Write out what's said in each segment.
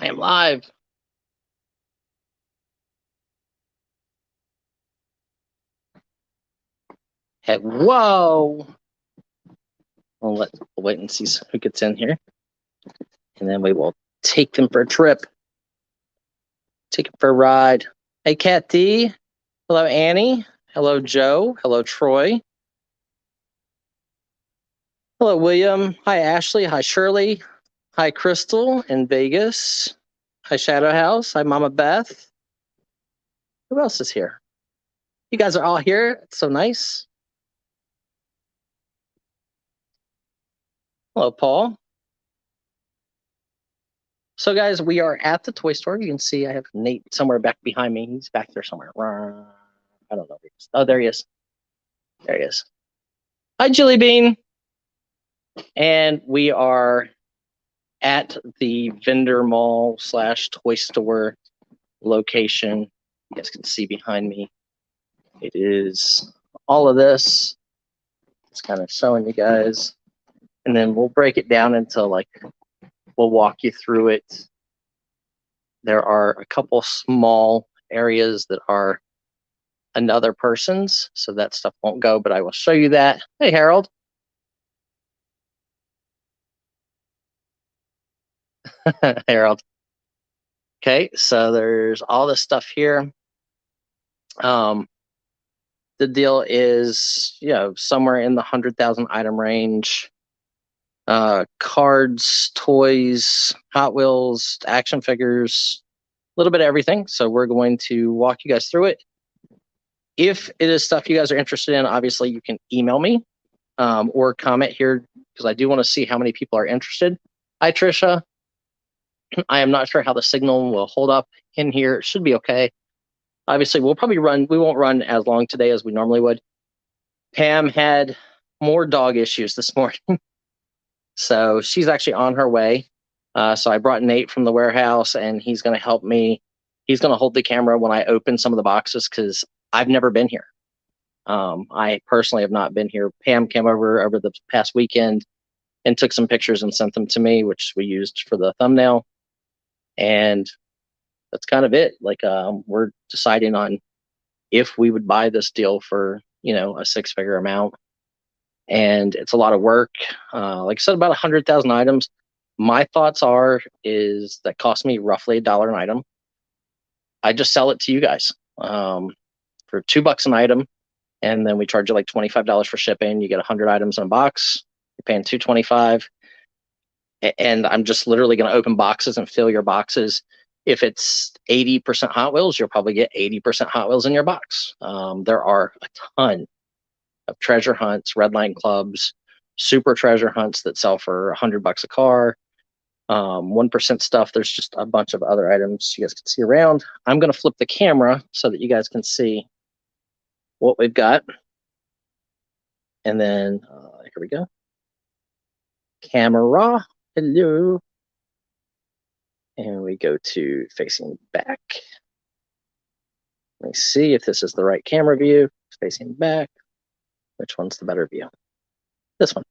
I am live. Hey, whoa. We'll wait and see who gets in here. And then we will take them for a trip. Take them for a ride. Hey, Kat D. Hello, Annie. Hello, Joe. Hello, Troy. Hello, William. Hi, Ashley. Hi, Shirley. Hi, Crystal in Vegas. Hi, Shadow House. Hi, Mama Beth. Who else is here? You guys are all here. It's so nice. Hello, Paul. So, guys, we are at the toy store. You can see I have Nate somewhere back behind me. He's back there somewhere. I don't know. Oh, there he is. There he is. Hi, Jilly Bean. And we are at the vendor mall / toy store location. You guys can see behind me. It is all of this. It's kind of showing you guys. And then we'll break it down into we'll walk you through it. There are a couple small areas that are another person's, so that stuff won't go, but I will show you that. Hey, Harold. Harold. Okay, so there's all this stuff here. The deal is, somewhere in the 100,000 item range. Cards, toys, Hot Wheels, action figures, a little bit of everything. So we're going to walk you guys through it. If it is stuff you guys are interested in, obviously you can email me or comment here because I do want to see how many people are interested. Hi, Trisha. I am not sure how the signal will hold up in here. It should be okay. Obviously, we won't run as long today as we normally would. Pam had more dog issues this morning. So she's actually on her way. So I brought Nate from the warehouse, and he's going to help me. He's going to hold the camera when I open some of the boxes because I've never been here. I personally have not been here. Pam came over the past weekend and took some pictures and sent them to me, which we used for the thumbnail. And that's kind of it. We're deciding on if we would buy this deal for, a 6-figure amount. And it's a lot of work. Like I said, about 100,000 items. My thoughts is that cost me roughly $1 an item. I just sell it to you guys for $2 an item. And then we charge you like $25 for shipping. You get 100 items in a box. You're paying $225. And I'm just literally going to open boxes and fill your boxes. If it's 80% Hot Wheels, you'll probably get 80% Hot Wheels in your box. There are a ton of treasure hunts, redline clubs, super treasure hunts that sell for $100 a car. 1% stuff. There's just a bunch of other items you guys can see around. I'm going to flip the camera so that you guys can see what we've got. And then here we go. Camera. Hello. And we go to facing back. Let me see if this is the right camera view. Facing back. Which one's the better view? This one.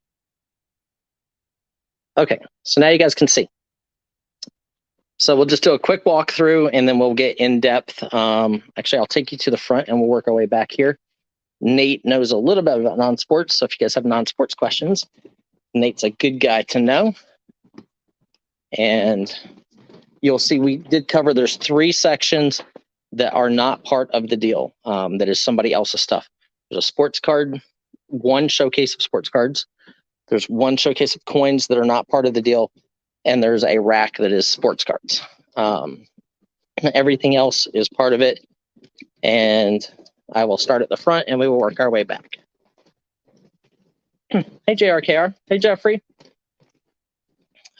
Okay, so now you guys can see. So we'll just do a quick walkthrough and then we'll get in depth. Actually, I'll take you to the front and we'll work our way back here. Nate knows a little bit about non-sports. So if you guys have non-sports questions, Nate's a good guy to know. And you'll see we did cover, there's 3 sections that are not part of the deal. That is somebody else's stuff. There's a sports card, 1 showcase of sports cards. There's 1 showcase of coins that are not part of the deal. And there's a rack that is sports cards. Everything else is part of it. And I will start at the front and we will work our way back. Hey, JRKR. Hey, Jeffrey.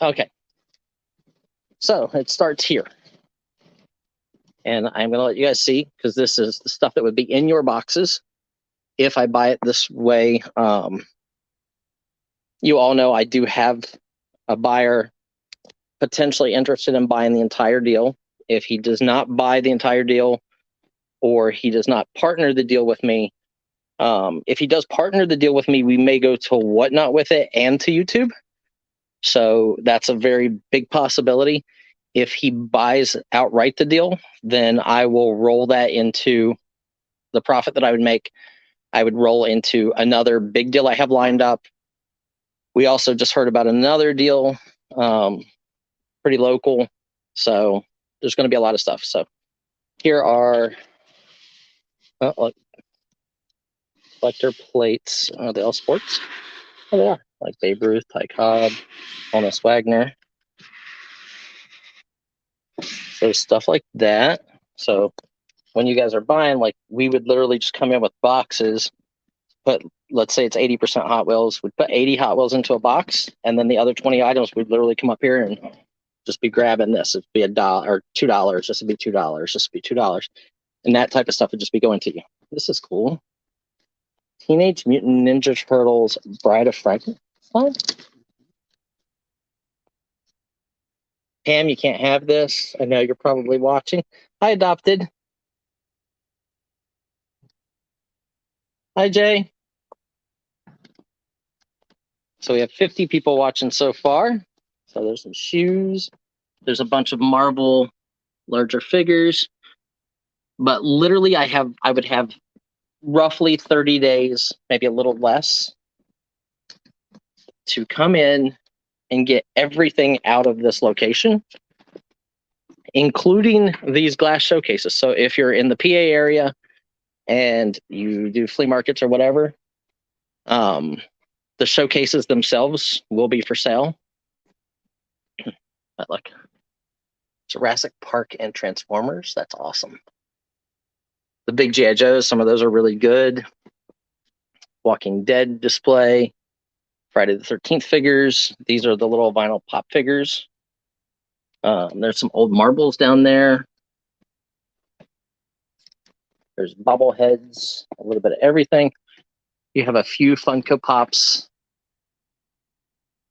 Okay. So it starts here. And I'm going to let you guys see because this is the stuff that would be in your boxes if I buy it this way. You all know I do have a buyer potentially interested in buying the entire deal. If he does not buy the entire deal or he does not partner the deal with me, if he does partner the deal with me, we may go to Whatnot with it and to YouTube. So that's a very big possibility. If he buys outright the deal, then I will roll that into the profit that I would make. I would roll into another big deal I have lined up. We also just heard about another deal, pretty local. So there's going to be a lot of stuff. So here are collector plates. Are they all sports? Oh, they are. Like Babe Ruth, Ty Cobb, Honus Wagner. So stuff like that. So when you guys are buying, like we would literally just come in with boxes, put, let's say it's 80% Hot Wheels, we'd put 80 Hot Wheels into a box, and then the other 20 items, we'd literally come up here and just be grabbing this. It'd be $1 or $2. This would be $2. This would be $2. And that type of stuff would just be going to you. This is cool. Teenage Mutant Ninja Turtles Bride of Frankenstein. Pam, you can't have this. I know you're probably watching. Hi, Adopted. Hi, Jay. So we have 50 people watching so far. So there's some shoes. There's a bunch of Marvel larger figures. But literally I would have roughly 30 days, maybe a little less, to come in and get everything out of this location, including these glass showcases. So if you're in the PA area and you do flea markets or whatever, the showcases themselves will be for sale. But look, Jurassic Park and Transformers, that's awesome. The big G.I. Joes, some of those are really good. Walking Dead display, Friday the 13th figures. These are the little vinyl pop figures. There's some old marbles down there. There's bobbleheads, a little bit of everything. You have a few Funko Pops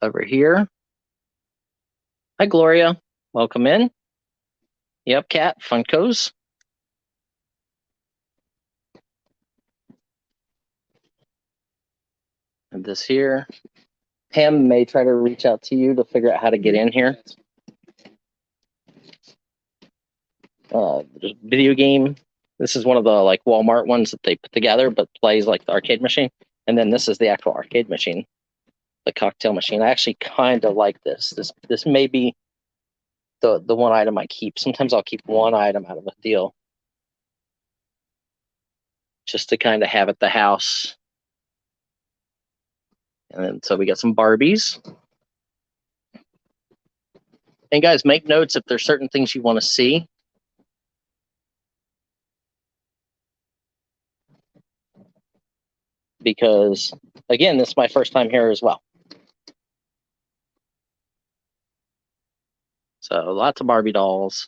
over here. Hi, Gloria. Welcome in. Yep, Cat, Funkos. And this here. Pam may try to reach out to you to figure out how to get in here. Video game. This is one of the like Walmart ones that they put together, but plays like the arcade machine. And then this is the actual arcade machine, the cocktail machine. I actually kind of like this. This may be the one item I keep. Sometimes I'll keep one item out of a deal just to kind of have at the house. And then so we got some Barbies. And guys, make notes if there's certain things you want to see. Because again, this is my first time here as well. So lots of Barbie dolls.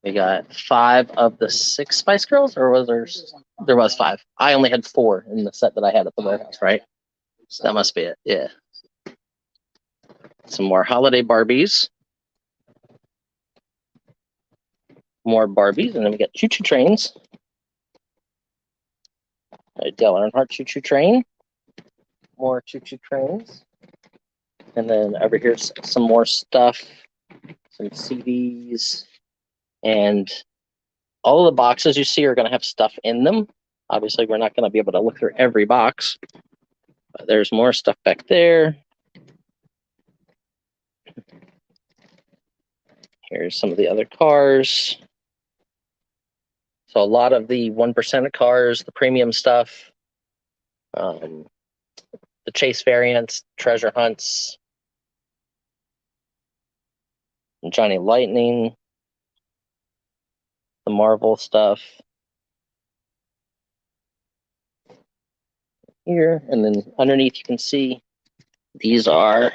We got 5 of the 6 Spice Girls, or was there was 5. I only had 4 in the set that I had at the warehouse, right? So that must be it. Yeah. Some more holiday Barbies. More Barbies, and then we got choo-choo trains. Dale Earnhardt choo-choo train. More choo-choo trains. And then over here's some more stuff. Some CDs. And all of the boxes you see are going to have stuff in them. Obviously, we're not going to be able to look through every box. But there's more stuff back there. Here's some of the other cars. So a lot of the 1% cars, the premium stuff, the chase variants, treasure hunts, Johnny Lightning, the Marvel stuff here. And then underneath you can see these are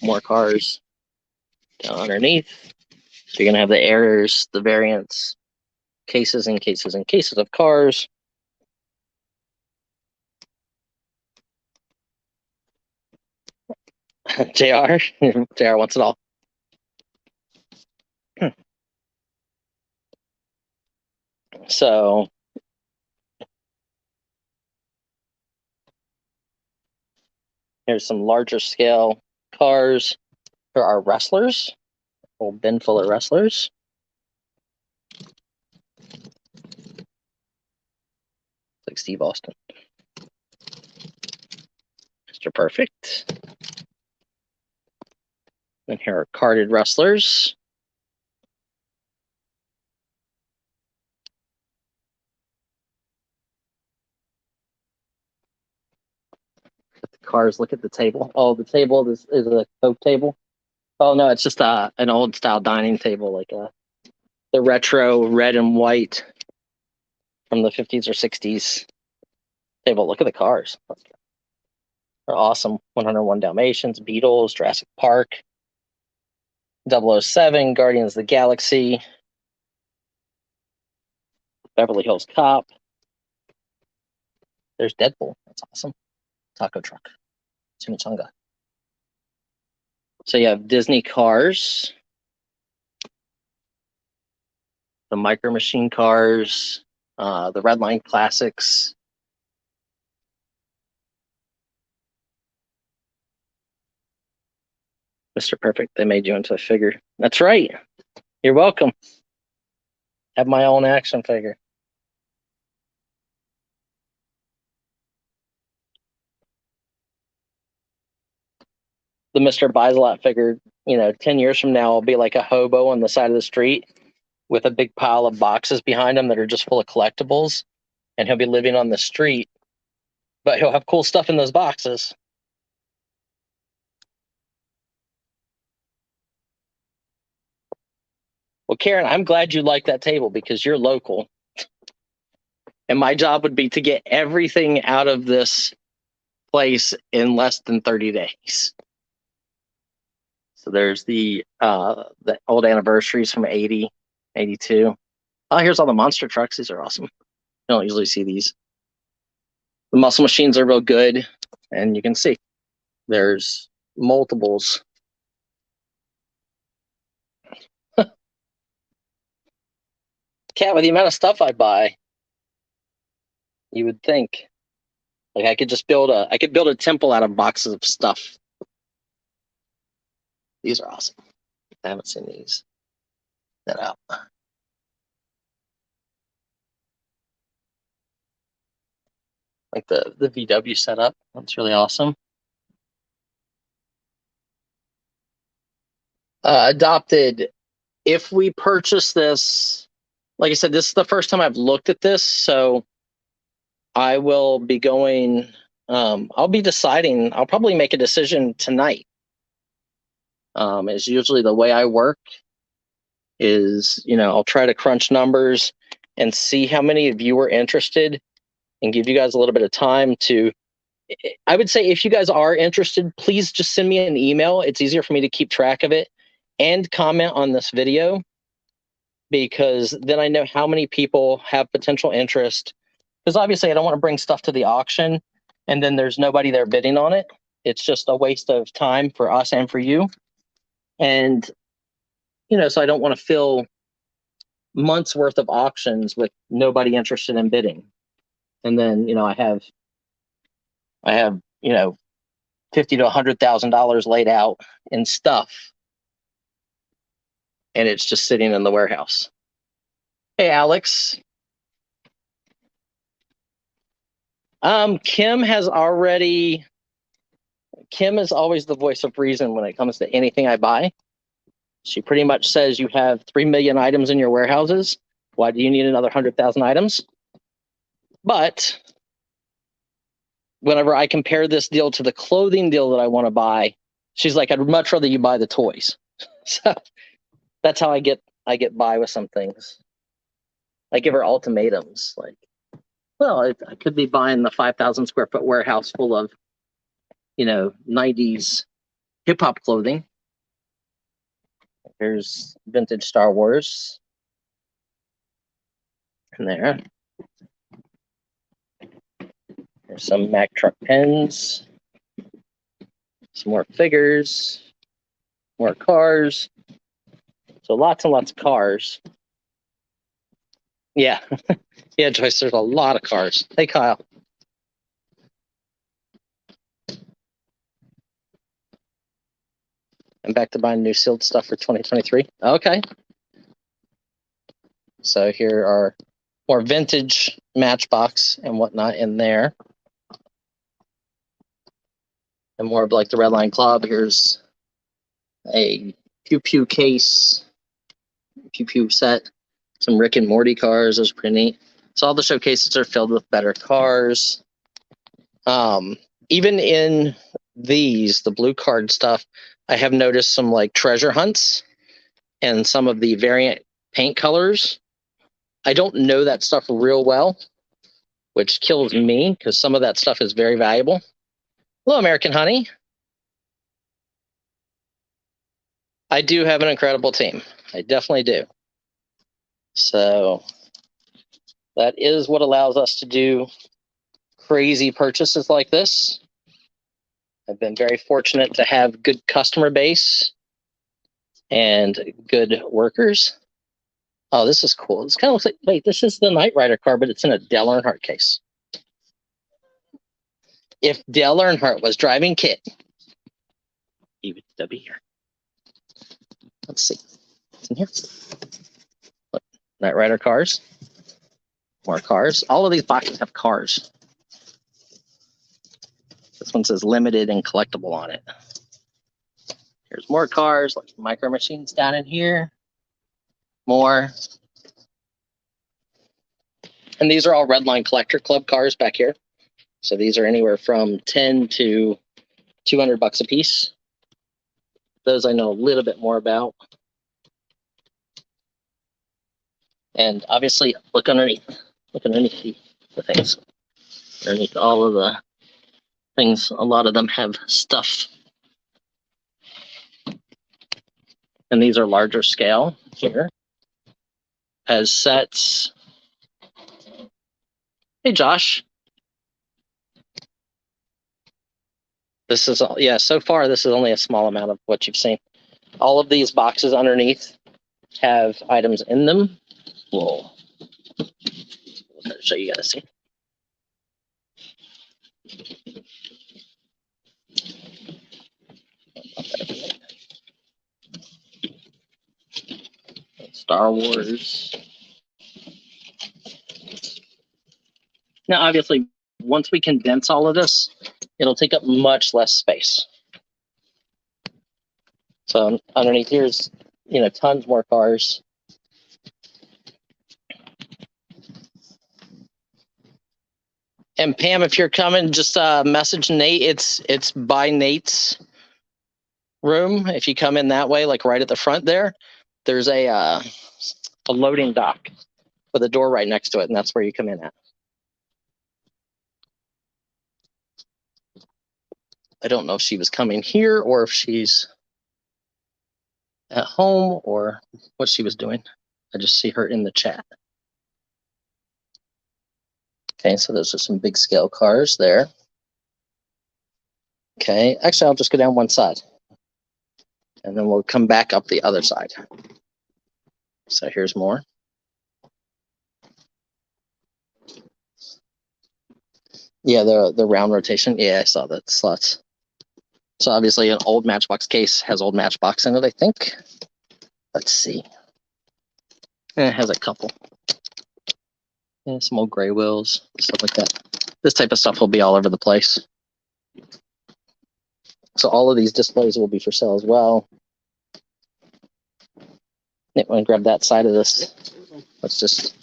more cars down underneath. So you're going to have the errors, the variants, cases and cases and cases of cars. JR, JR wants it all. So here's some larger scale cars. There are wrestlers. A whole bin full of wrestlers. Like Steve Austin. Mr. Perfect. And here are carded wrestlers. The cars, look at the table. Oh, the table is a Coke table. Oh no, it's just an old style dining table, like the retro red and white from the 50s or 60s table. Look at the cars. They're awesome. 101 Dalmatians, Beatles, Jurassic Park, 007, Guardians of the Galaxy, Beverly Hills Cop. There's Deadpool. That's awesome. Taco truck. Chimichanga. So you have Disney cars, the Micro Machine cars, the Redline Classics. Mr. Perfect, they made you into a figure. That's right. You're welcome. Have my own action figure. The Mr. Buys a Lot figure, 10 years from now, will be like a hobo on the side of the street with a big pile of boxes behind him that are just full of collectibles. And he'll be living on the street, but he'll have cool stuff in those boxes. Well, Karen, I'm glad you like that table because you're local. And my job would be to get everything out of this place in less than 30 days. So there's the old anniversaries from 80, 82. Oh, here's all the monster trucks. These are awesome. You don't usually see these. The muscle machines are real good. And you can see there's multiples. Cat, with the amount of stuff I buy, you would think like I could just build a temple out of boxes of stuff. These are awesome. I haven't seen these. That out. Like the VW setup. That's really awesome. Adopted. If we purchase this, like I said, this is the first time I've looked at this, so I will be going. I'll be deciding. I'll probably make a decision tonight. Is usually the way I work. Is I'll try to crunch numbers and see how many of you are interested, and give you guys a little bit of time to. I would say if you guys are interested, please just send me an email. It's easier for me to keep track of it, and comment on this video, because then I know how many people have potential interest. Because obviously I don't want to bring stuff to the auction and then there's nobody there bidding on it. It's just a waste of time for us and for you. And, so I don't want to fill months worth of auctions with nobody interested in bidding. And then, I have, $50,000 to $100,000 laid out in stuff. And it's just sitting in the warehouse. Hey, Alex. Kim is always the voice of reason when it comes to anything I buy. She pretty much says you have 3 million items in your warehouses. Why do you need another 100,000 items? But whenever I compare this deal to the clothing deal that I want to buy, she's like, I'd much rather you buy the toys. So that's how I get by with some things. I give her ultimatums like, well, I could be buying the 5,000 square foot warehouse full of, 90s hip hop clothing. Here's vintage Star Wars in there. There's some Mack truck pens, some more figures, more cars. So lots and lots of cars. Yeah. Yeah, Joyce, there's a lot of cars. Hey, Kyle. I'm back to buying new sealed stuff for 2023. Okay. So here are more vintage Matchbox and whatnot in there. And more of like the Redline Club. Here's a Pew Pew case, Pew Pew set, some Rick and Morty cars. Those are pretty neat. So all the showcases are filled with better cars. Even in these, the blue card stuff, I have noticed some like treasure hunts and some of the variant paint colors. I don't know that stuff real well, which kills me because some of that stuff is very valuable. Hello, American Honey. I do have an incredible team. I definitely do. So that is what allows us to do crazy purchases like this. I've been very fortunate to have good customer base and good workers. Oh, this is cool. It's kind of looks like, wait, this is the Knight Rider car, but it's in a Dale Earnhardt case. If Dale Earnhardt was driving Kit, he would still be here. Let's see. What's in here? Look, Knight Rider cars. More cars. All of these boxes have cars. This one says limited and collectible on it. Here's more cars, like Micro Machines down in here. More. And these are all Redline Collector Club cars back here. So these are anywhere from 10 to 200 bucks a piece. Those I know a little bit more about. And obviously, look underneath. Look underneath the things. Underneath all of the things, a lot of them have stuff. And these are larger scale here. As sets. Hey, Josh. This is, yeah, so far this is only a small amount of what you've seen. All of these boxes underneath have items in them. Whoa. I'll show you guys. See. Star Wars. Now, obviously, once we condense all of this, it'll take up much less space. So underneath here's, tons more cars. And Pam, if you're coming, just message Nate. It's by Nate's room. If you come in that way, like right at the front there, there's a loading dock with a door right next to it, and that's where you come in at. I don't know if she was coming here or if she's at home or what she was doing. I just see her in the chat. Okay, so those are some big scale cars there. Okay, actually, I'll just go down one side. And then we'll come back up the other side. So here's more. Yeah, the round rotation. Yeah, I saw that slots. So obviously an old Matchbox case has old Matchbox in it, I think. Let's see. It has a couple. Yeah, some old gray wheels, stuff like that. This type of stuff will be all over the place. So all of these displays will be for sale as well. I'm going to grab that side of this. Let's just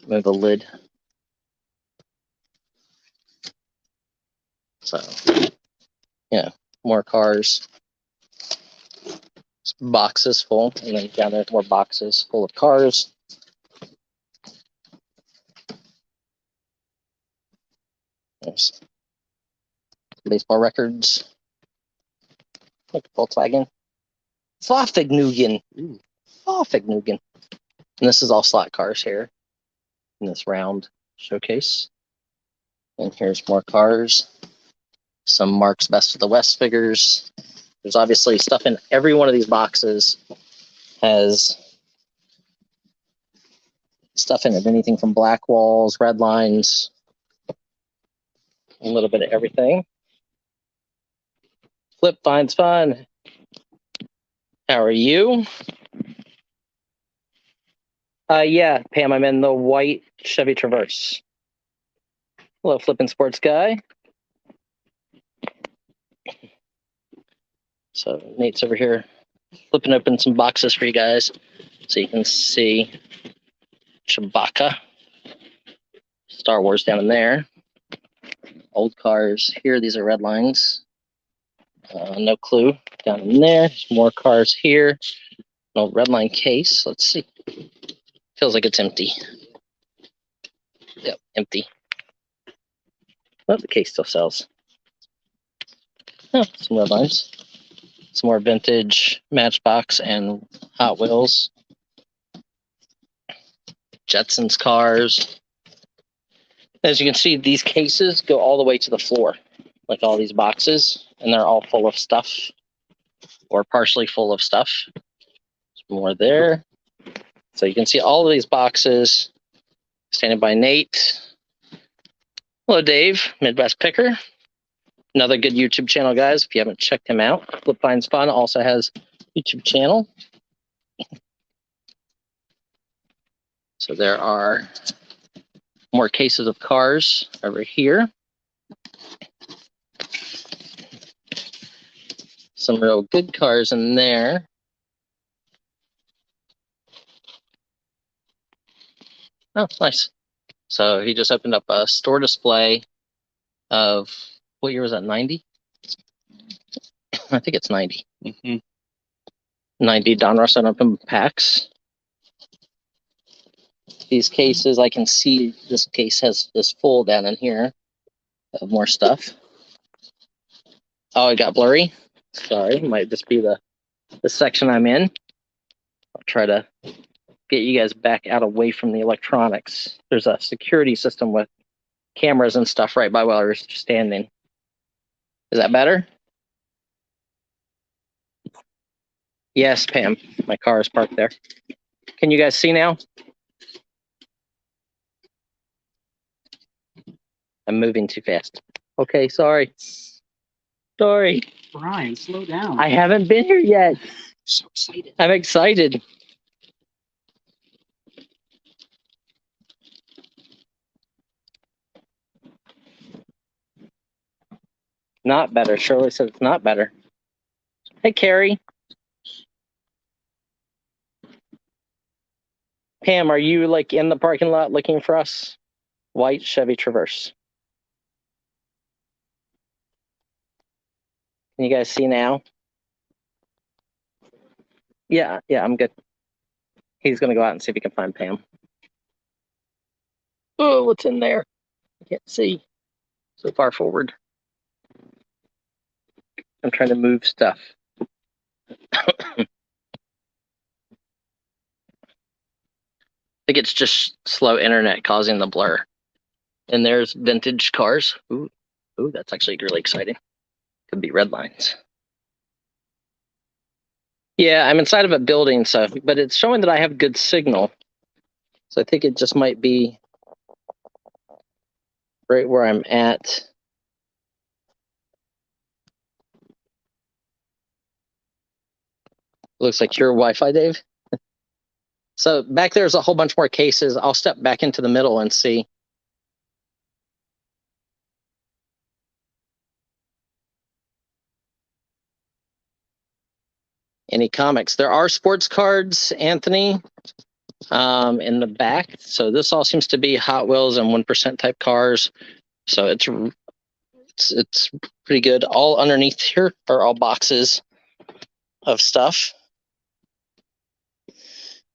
move the lid. So, more cars. Boxes full, and then down there more boxes full of cars. There's baseball records. Like Volkswagen. Fafignugan. Fafignugan. And this is all slot cars here in this round showcase. And here's more cars. Some Mark's Best of the West figures. There's obviously stuff in every one of these boxes. Has stuff in it, anything from black walls, red lines, a little bit of everything. Flip finds fun. How are you? Yeah, Pam, I'm in the white Chevy Traverse. Hello, flippin' sports guy. So Nate's over here flipping open some boxes for you guys so you can see Chewbacca, Star Wars down in there. Old cars here. These are red lines. No clue down in there. There's more cars here. An old red line case. Let's see. Feels like it's empty. Yep, empty. Oh, the case still sells. Oh, some red lines. Some more vintage Matchbox and Hot Wheels. Jetsons cars. As you can see, these cases go all the way to the floor, like all these boxes, and they're all full of stuff or partially full of stuff. There's more there. So you can see all of these boxes. Standing by Nate. Hello, Dave, Midwest Picker. Another good YouTube channel, guys. If you haven't checked him out, Flip Finds Fun also has a YouTube channel. So there are more cases of cars over here. Some real good cars in there. Oh, nice. So he just opened up a store display of, what year was that, 90? I think it's 90. 90 Don Russ open packs. These cases, I can see this case has this full down in here of more stuff. Oh, it got blurry. Sorry, might just be the section I'm in. I'll try to get you guys back out away from the electronics. There's a security system with cameras and stuff right by where we're standing. Is that better? Yes, Pam. My car is parked there. Can you guys see now? I'm moving too fast. Okay, sorry. Sorry. Brian, slow down. I haven't been here yet. So excited. I'm excited. Not better. Shirley said it's not better. Hey, Carrie. Pam, are you like in the parking lot looking for us? White Chevy Traverse. Can you guys see now? Yeah, I'm good. He's gonna go out and see if he can find Pam. Oh, what's in there? I can't see. So far forward. I'm trying to move stuff. I think it's just slow internet causing the blur. And there's vintage cars. Ooh, that's actually really exciting. Could be red lines. Yeah, I'm inside of a building, but it's showing that I have good signal. So I think it just might be right where I'm at. Looks like your Wi-Fi, Dave. So back there's a whole bunch more cases. I'll step back into the middle and see. Any comics. There are sports cards, Anthony, in the back. So this all seems to be Hot Wheels and 1% type cars. So it's pretty good. All underneath here are all boxes of stuff.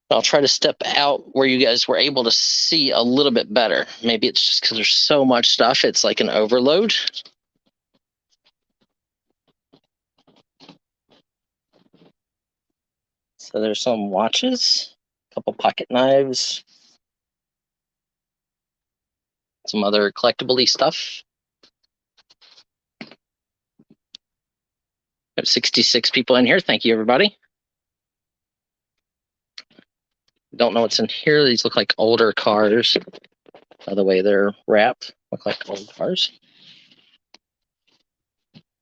I'll try to step out where you guys were able to see a little bit better. Maybe it's just because there's so much stuff. It's like an overload. So there's some watches, a couple pocket knives, some other collectible-y stuff. We have 66 people in here. Thank you, everybody. Don't know what's in here. These look like older cars. By the way they're wrapped, look like old cars.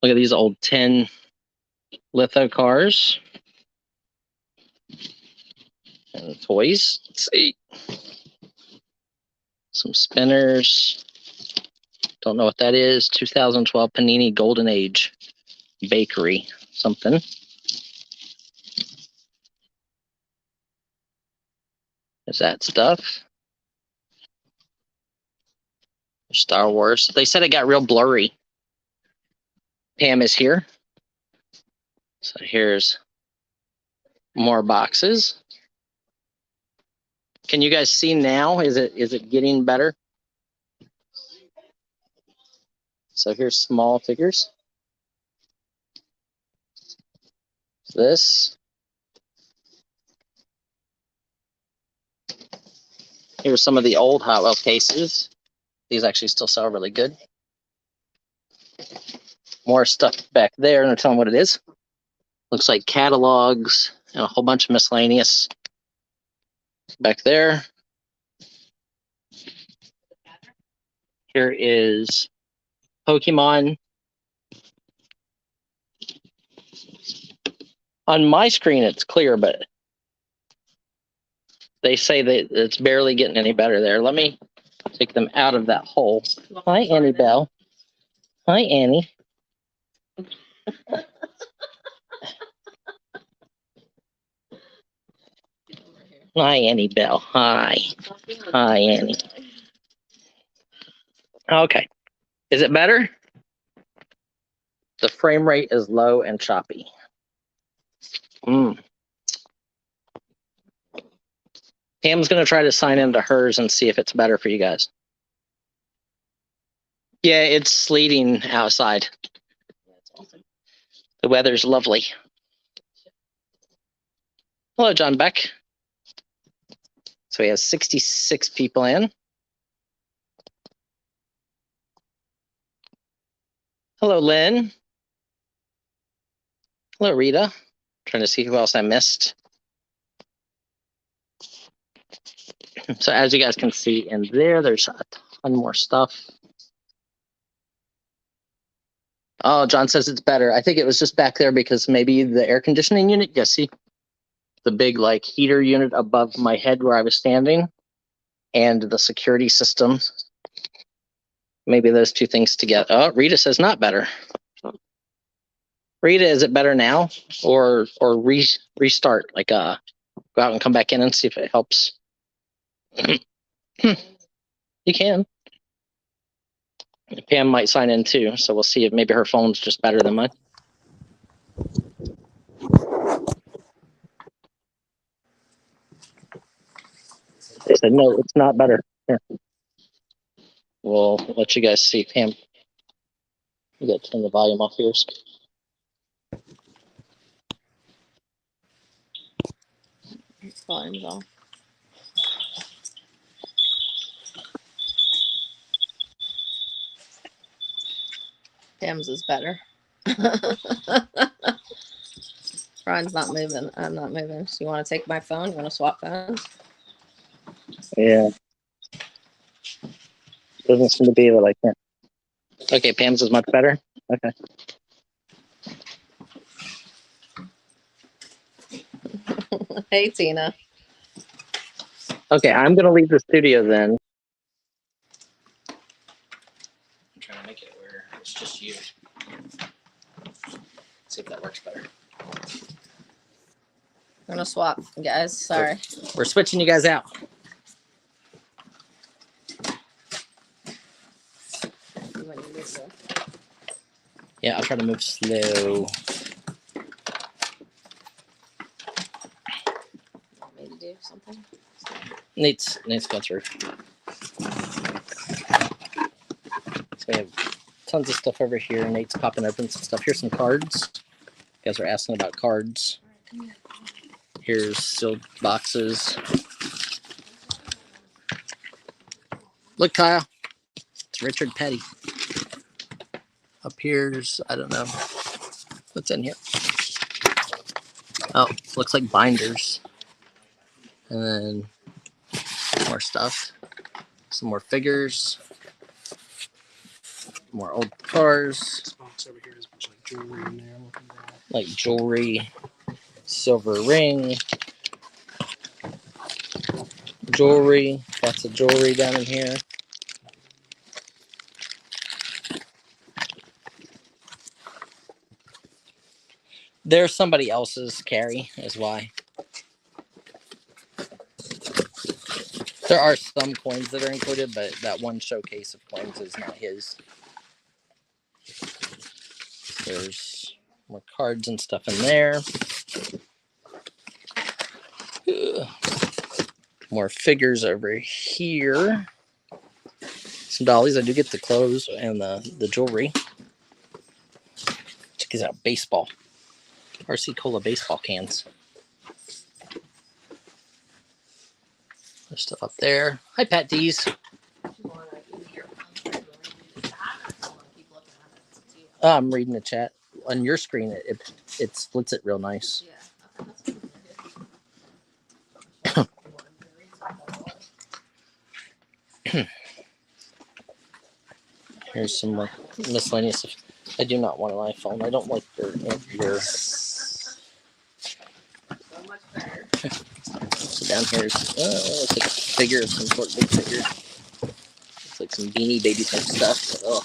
Look at these old tin litho cars. And toys. Let's see. Some spinners. Don't know what that is. 2012 Panini Golden Age Bakery. Something. Is that stuff? Star Wars. They said it got real blurry. Pam is here. So here's more boxes. Can you guys see now? Is it getting better? So here's small figures. This. Here's some of the old Hot Wheels cases. These actually still sell really good. More stuff back there, and I'll tell them what it is. Looks like catalogs and a whole bunch of miscellaneous back there. Here is Pokemon. On my screen, it's clear, but they say that it's barely getting any better there. Let me take them out of that hole. Hi, Annie Bell. Hi, Annie. Hi, Annie Bell. Hi. Hi, Annie. Okay. Is it better? The frame rate is low and choppy. Pam's going to try to sign into hers and see if it's better for you guys. Yeah, it's sleeting outside. The weather's lovely. Hello, John Beck. So he has 66 people in. Hello, Lynn. Hello, Rita. Trying to see who else I missed. So as you guys can see in there, there's a ton more stuff. Oh, John says it's better. I think it was just back there because maybe the air conditioning unit, you see the big like heater unit above my head where I was standing, and the security system. Maybe those two things together. Oh, Rita says not better. Rita, is it better now or restart? Like go out and come back in and see if it helps. You can. Pam might sign in too, so we'll see if maybe her phone's just better than mine. They said no, it's not better. Here. We'll let you guys see. Pam, you got to turn the volume off here. Volume's off. Pam's is better. Brian's not moving. I'm not moving. So you want to take my phone? You want to swap phones? Yeah. Doesn't seem to be able like that. Okay, Pam's is much better. Okay. Hey, Tina. Okay, I'm gonna leave the studio then. I'm trying to make it where it's just you. See if that works better. We're gonna swap, guys. Sorry. We're switching you guys out. Yeah, I'll try to move slow. Want me to do something? Nate's go through. So we have tons of stuff over here. Nate's popping open some stuff. Here's some cards. You guys are asking about cards. Here's sealed boxes. Look, Kyle. It's Richard Petty. Up here's, I don't know. What's in here? Oh, looks like binders. And then more stuff. Some more figures. More old cars. This box over here is a bunch of like jewelry in there. Like jewelry, silver ring. jewelry. Lots of jewelry down in here. There's somebody else's carry, is why. There are some coins that are included, but that one showcase of coins is not his. There's more cards and stuff in there. Ugh. More figures over here. Some dollies. I do get the clothes and the jewelry. Check these out. Baseball. RC Cola baseball cans. There's stuff up there. Hi, Pat D's. I'm reading the chat. On your screen, it splits it real nice. Here's some more miscellaneous stuff. I do not want an iPhone. I don't like your So down here is it's like a figure of some sort, big figure. It's like some Beanie Baby type stuff. Oh,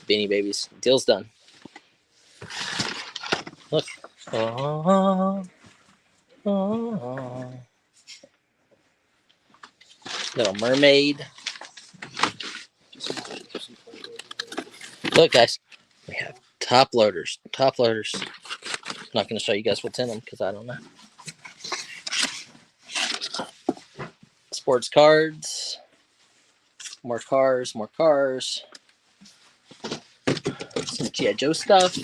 Beanie Babies. Deal's done. Look. Oh, oh. Little mermaid. Look, guys. We have top loaders. Top loaders. I'm not going to show you guys what's in them because I don't know. Sports cards. More cars. More cars. Some G.I. Joe stuff.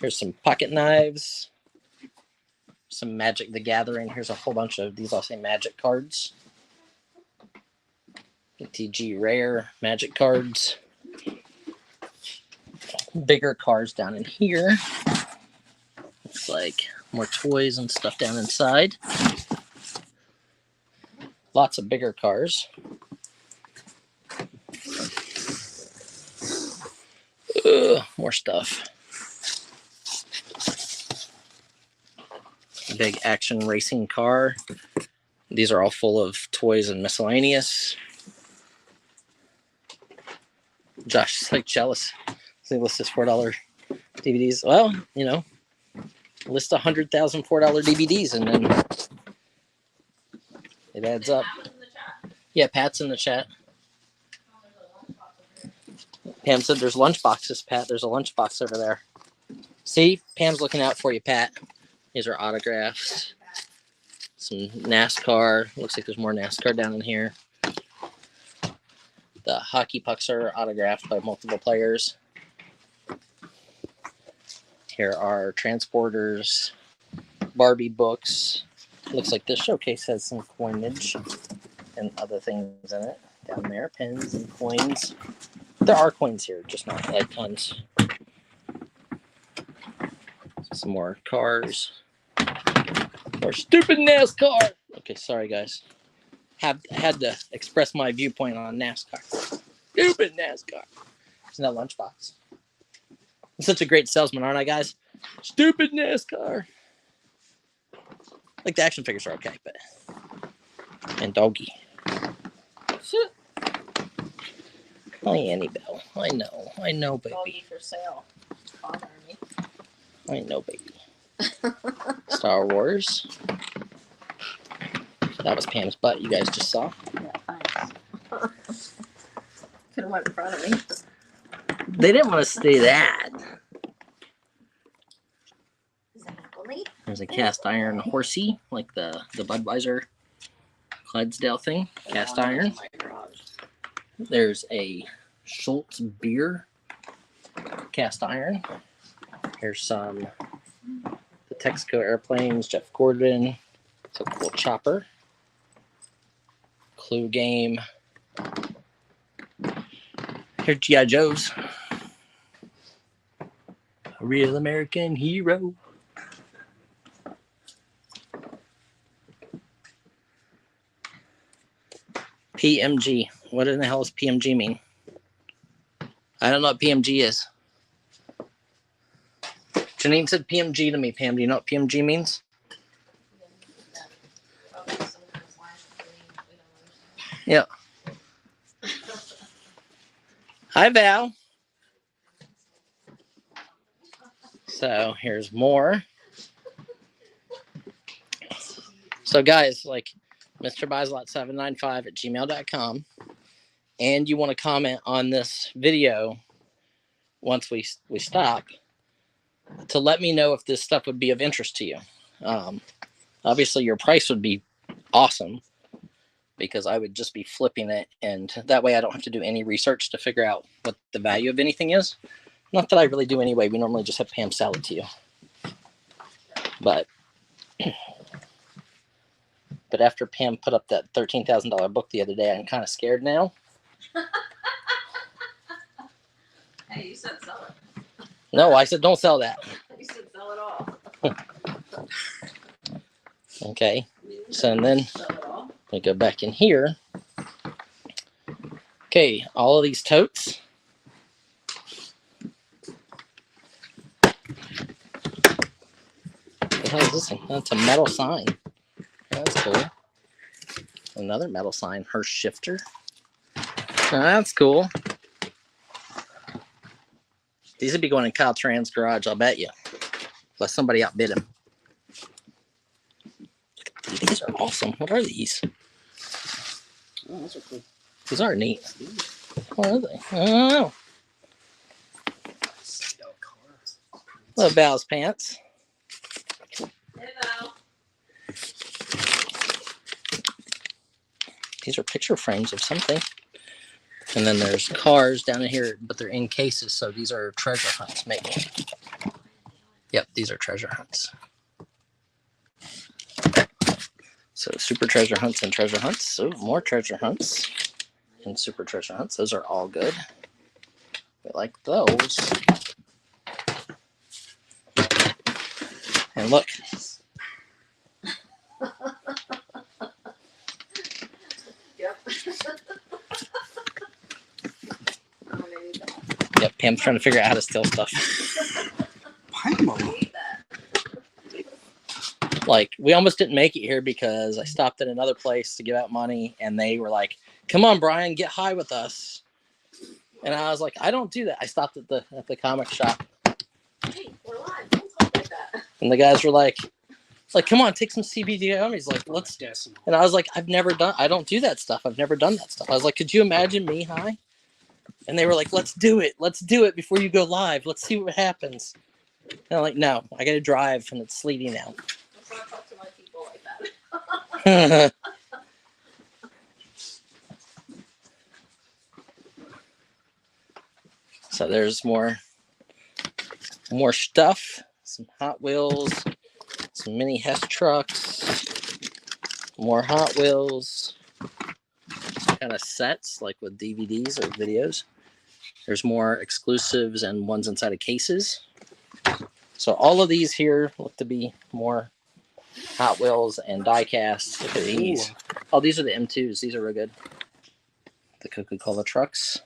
Here's some pocket knives. Some Magic the Gathering. Here's a whole bunch of these, I'll say, Magic cards. TG Rare Magic cards. Bigger cars down in here. Looks like more toys and stuff down inside. Lots of bigger cars. More stuff. Big action racing car. These are all full of toys and miscellaneous. Josh is like jealous. So he lists his $4 DVDs. Well, you know, list 100,000 $4 DVDs and then it adds up. Yeah, Pat's in the chat. Pam said there's lunch boxes, Pat. There's a lunch box over there. See, Pam's looking out for you, Pat. These are autographs. Some NASCAR. Looks like there's more NASCAR down in here. The hockey pucks are autographed by multiple players. Here are transporters, Barbie books. Looks like this showcase has some coinage and other things in it. Down there, pens and coins. There are coins here, just not like tons. Some more cars. More stupid NASCAR. Okay, sorry guys. Had to express my viewpoint on NASCAR. Stupid NASCAR. Isn't that lunchbox? I'm such a great salesman, aren't I, guys? Stupid NASCAR. Like the action figures are okay, but and doggy. Shit. Hi, Annabelle. I know, baby. Doggy for sale. Bothering me. I know, baby. Star Wars. That was Pam's butt. You guys just saw. Yeah, thanks. Could have went in front of me. They didn't want to stay that. Is that Emily? There's a cast iron horsey, like the Budweiser Clydesdale thing. Cast iron. There's a Schultz beer cast iron. Here's some the Texaco airplanes, Jeff Gordon. It's a cool chopper. Clue game. Here's G.I. Joe's. A real American hero. PMG. What in the hell does PMG mean? I don't know what PMG is. Janine said PMG to me. Pam, do you know what PMG means? Yeah. Hi, Val. So here's more. So guys, like Mr. Buys-a-lot795 at gmail.com. And you want to comment on this video once we stop to let me know if this stuff would be of interest to you. Obviously, your price would be awesome because I would just be flipping it, and that way I don't have to do any research to figure out what the value of anything is. Not that I really do anyway. We normally just have Pam sell it to you. But after Pam put up that $13,000 book the other day, I'm kind of scared now. Hey, you said sell it. No, I said don't sell that. You said sell it all. Okay. So and then we go back in here. Okay, all of these totes. What the hell is this thing? That's a metal sign. That's cool. Another metal sign. Her shifter. That's cool. These would be going in Kyle Tran's garage, I'll bet you. Unless somebody outbid him. These are awesome. What are these? Oh, those are cool. These are neat. What are they? I don't know. Little Val's pants. Hello. These are picture frames of something. And then there's cars down in here, but they're in cases, so these are treasure hunts, maybe. Yep, these are treasure hunts. So super treasure hunts and treasure hunts. So more treasure hunts and super treasure hunts. Those are all good. We like those. And look. Yep. Yep, Pam's trying to figure out how to steal stuff. Like, we almost didn't make it here because I stopped at another place to give out money, and they were like, "Come on, Brian, get high with us." And I was like, "I don't do that." I stopped at the comic shop. Hey, we're live. Don't talk like that. And the guys were like, "Come on, take some CBD." He's like, "Let's." And I was like, I don't do that stuff. I've never done that stuff. I was like, "Could you imagine me high?" And they were like, "Let's do it. Let's do it before you go live. Let's see what happens." And I'm like, "No, I got to drive, and it's sleety now." Let's not talk to my people like that. So there's more stuff. Some Hot Wheels, some mini Hess trucks, more Hot Wheels, kind of sets like with DVDs or videos. There's more exclusives and ones inside of cases. So all of these here look to be more Hot Wheels and die casts. Look at these. Oh, these are the M2s. These are real good. The Coca-Cola trucks.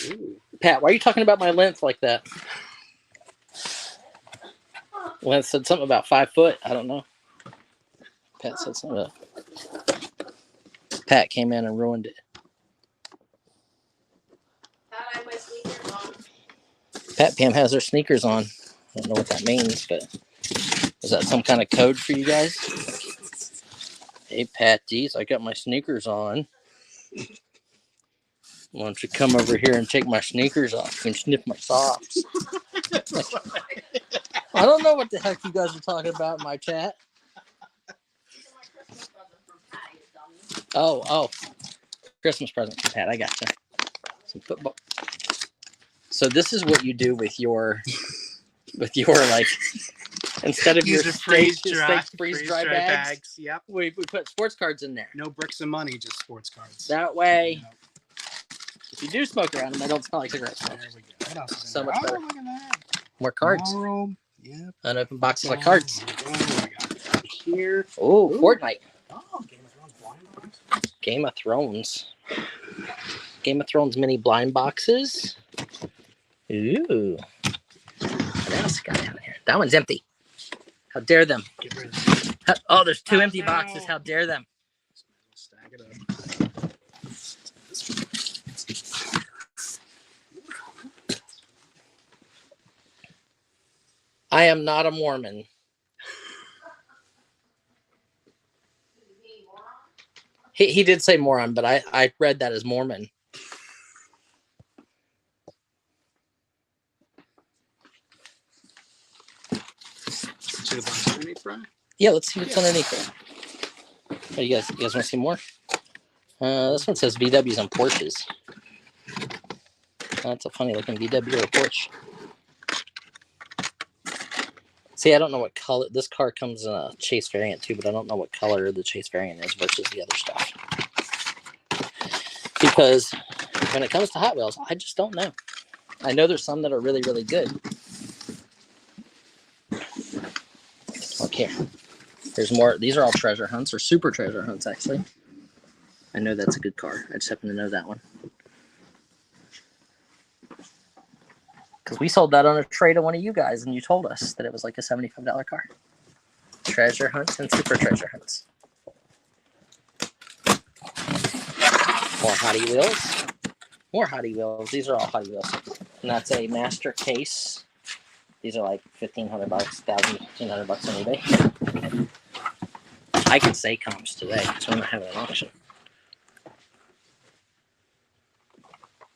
Ooh. Pat, why are you talking about my length like that? Length said something about 5 foot. I don't know. Pat said something about. Pat came in and ruined it. Pat, I have my sneakers on. Pat Pam has her sneakers on. I don't know what that means, but is that some kind of code for you guys? Hey, Pat, geez, I got my sneakers on. Why don't you come over here and take my sneakers off and sniff my socks? I don't know what the heck you guys are talking about in my chat. Oh, Christmas present from Pat. I gotcha. Some football. So this is what you do with your like, instead of your freeze dry bags. Yep. We put sports cards in there. No bricks of money, just sports cards. That way, Yep. if you do smoke around them, they don't smell like cigarette smoke. There we go. What else is in So there? much better. Look at that. More cards. Tomorrow. Yep. Unopened boxes of cards. What do we got here? Oh, Fortnite. Oh, Game of Thrones blind box. Game of Thrones. Game of Thrones mini blind boxes. Ooh. What else got down here? That one's empty. How dare them? Get rid of it. Oh, there's 2 empty boxes. How dare them? Stack it up. I am not a Mormon. He did say moron, but I read that as Mormon. See the box underneath, Brian? Yeah, let's see what's underneath it. Oh, you guys want to see more? This one says VWs on Porsches. That's a funny looking VW or Porsche. See, I don't know what color. This car comes in a chase variant too, but I don't know what color the chase variant is versus the other stuff. Because when it comes to Hot Wheels, I just don't know. I know there's some that are really, really good. Okay, there's more. These are all treasure hunts or super treasure hunts, actually. I know that's a good car. I just happen to know that one. Because we sold that on a trade to one of you guys, and you told us that it was like a $75 car. Treasure hunts and super treasure hunts. More Hottie Wheels. More Hottie Wheels. These are all Hottie Wheels. And that's a master case. These are like $1,500, $1,500 on eBay. I could say comps today, so I'm not having an auction.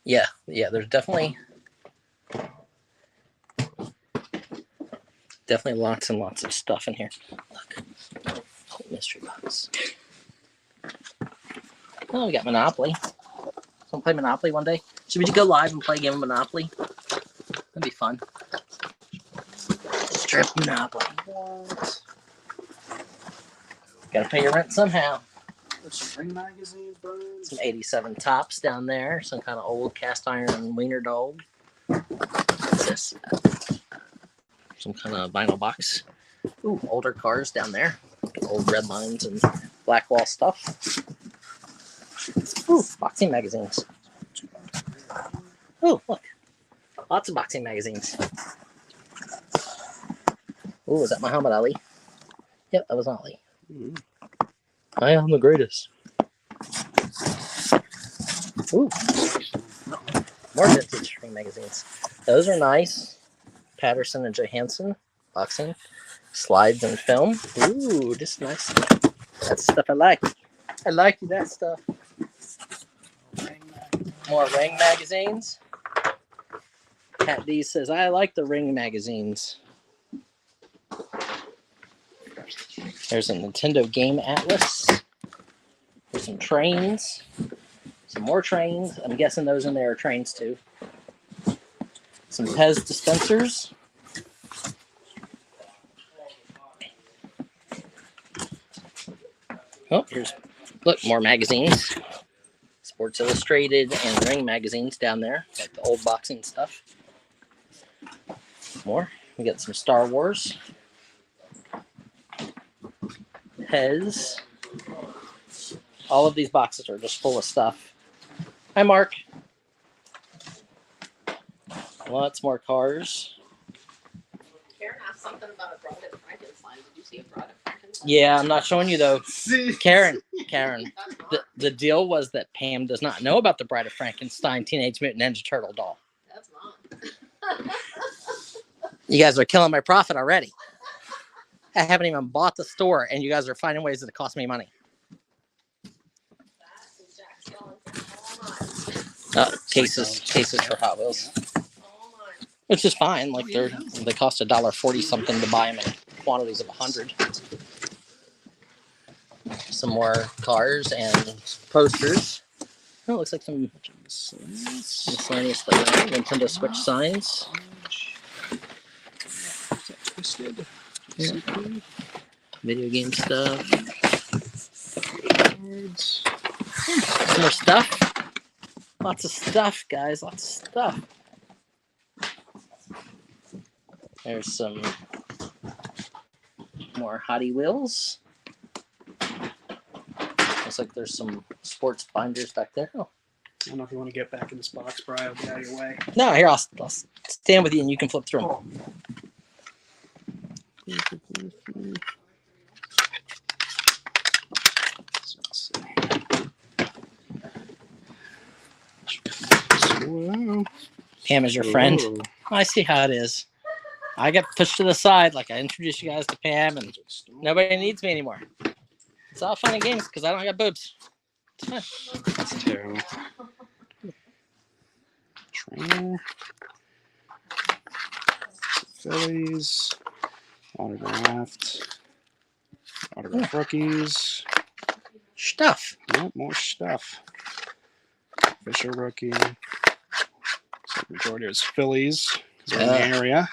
Yeah, there's definitely lots and lots of stuff in here. Look, mystery box. Oh, we got Monopoly. Want to play Monopoly one day? Should we just go live and play a game of Monopoly? That'd be fun. Strip Monopoly. What? Gotta pay your rent somehow. Spring magazine, Brian? Some 87 tops down there. Some kind of old cast iron wiener dog. What's this? Some kind of vinyl box. Ooh, older cars down there. Old red lines and black wall stuff. Ooh, boxing magazines. Ooh, look. Lots of boxing magazines. Ooh, is that Muhammad Ali? Yep, that was Ali. Mm-hmm. I am the greatest. Ooh. More vintage ring magazines. Those are nice. Patterson and Johansson. Boxing. Slides and film. Ooh, this is nice stuff. That's stuff I like. I like that stuff. More ring magazines. Pat D says, I like the ring magazines. There's a Nintendo Game Atlas. There's some trains. Some more trains. I'm guessing those in there are trains too. Some Pez dispensers. Oh, look, more magazines. Sports Illustrated and ring magazines down there, like the old boxing stuff. More. We got some Star Wars. Pez. All of these boxes are just full of stuff. Hi, Mark. Lots more cars. Karen asked something about a Bride of Frankenstein. Did you see a Bride of Frankenstein? Yeah, I'm not showing you though. See? Karen. The deal was that Pam does not know about the Bride of Frankenstein Teenage Mutant Ninja Turtle doll. That's mine. You guys are killing my profit already. I haven't even bought the store, and you guys are finding ways that it costs me money. Cases for Hot Wheels, which is fine. Like they cost $1.40 something to buy them in quantities of 100. Some more cars and posters. Oh, it looks like some miscellaneous stuff. Nintendo Switch signs. Twisted. Yeah. Video game stuff. Cards. Some more stuff. Lots of stuff, guys. Lots of stuff. There's some more Hottie Wheels. looks like there's some sports binders back there. Oh. I don't know if you want to get back in this box, Brian. I'll get out of your way. No, here, I'll stand with you and you can flip through them. Whoa. Pam is your friend. Whoa. I see how it is. I get pushed to the side like I introduced you guys to Pam and nobody needs me anymore. It's all fun and games because I don't got boobs. It's fun. That's terrible. Trainer. Phillies. Autographed. Autographed rookies. Stuff. Yep, more stuff. Fisher rookie. So the majority is Phillies because we're in the area.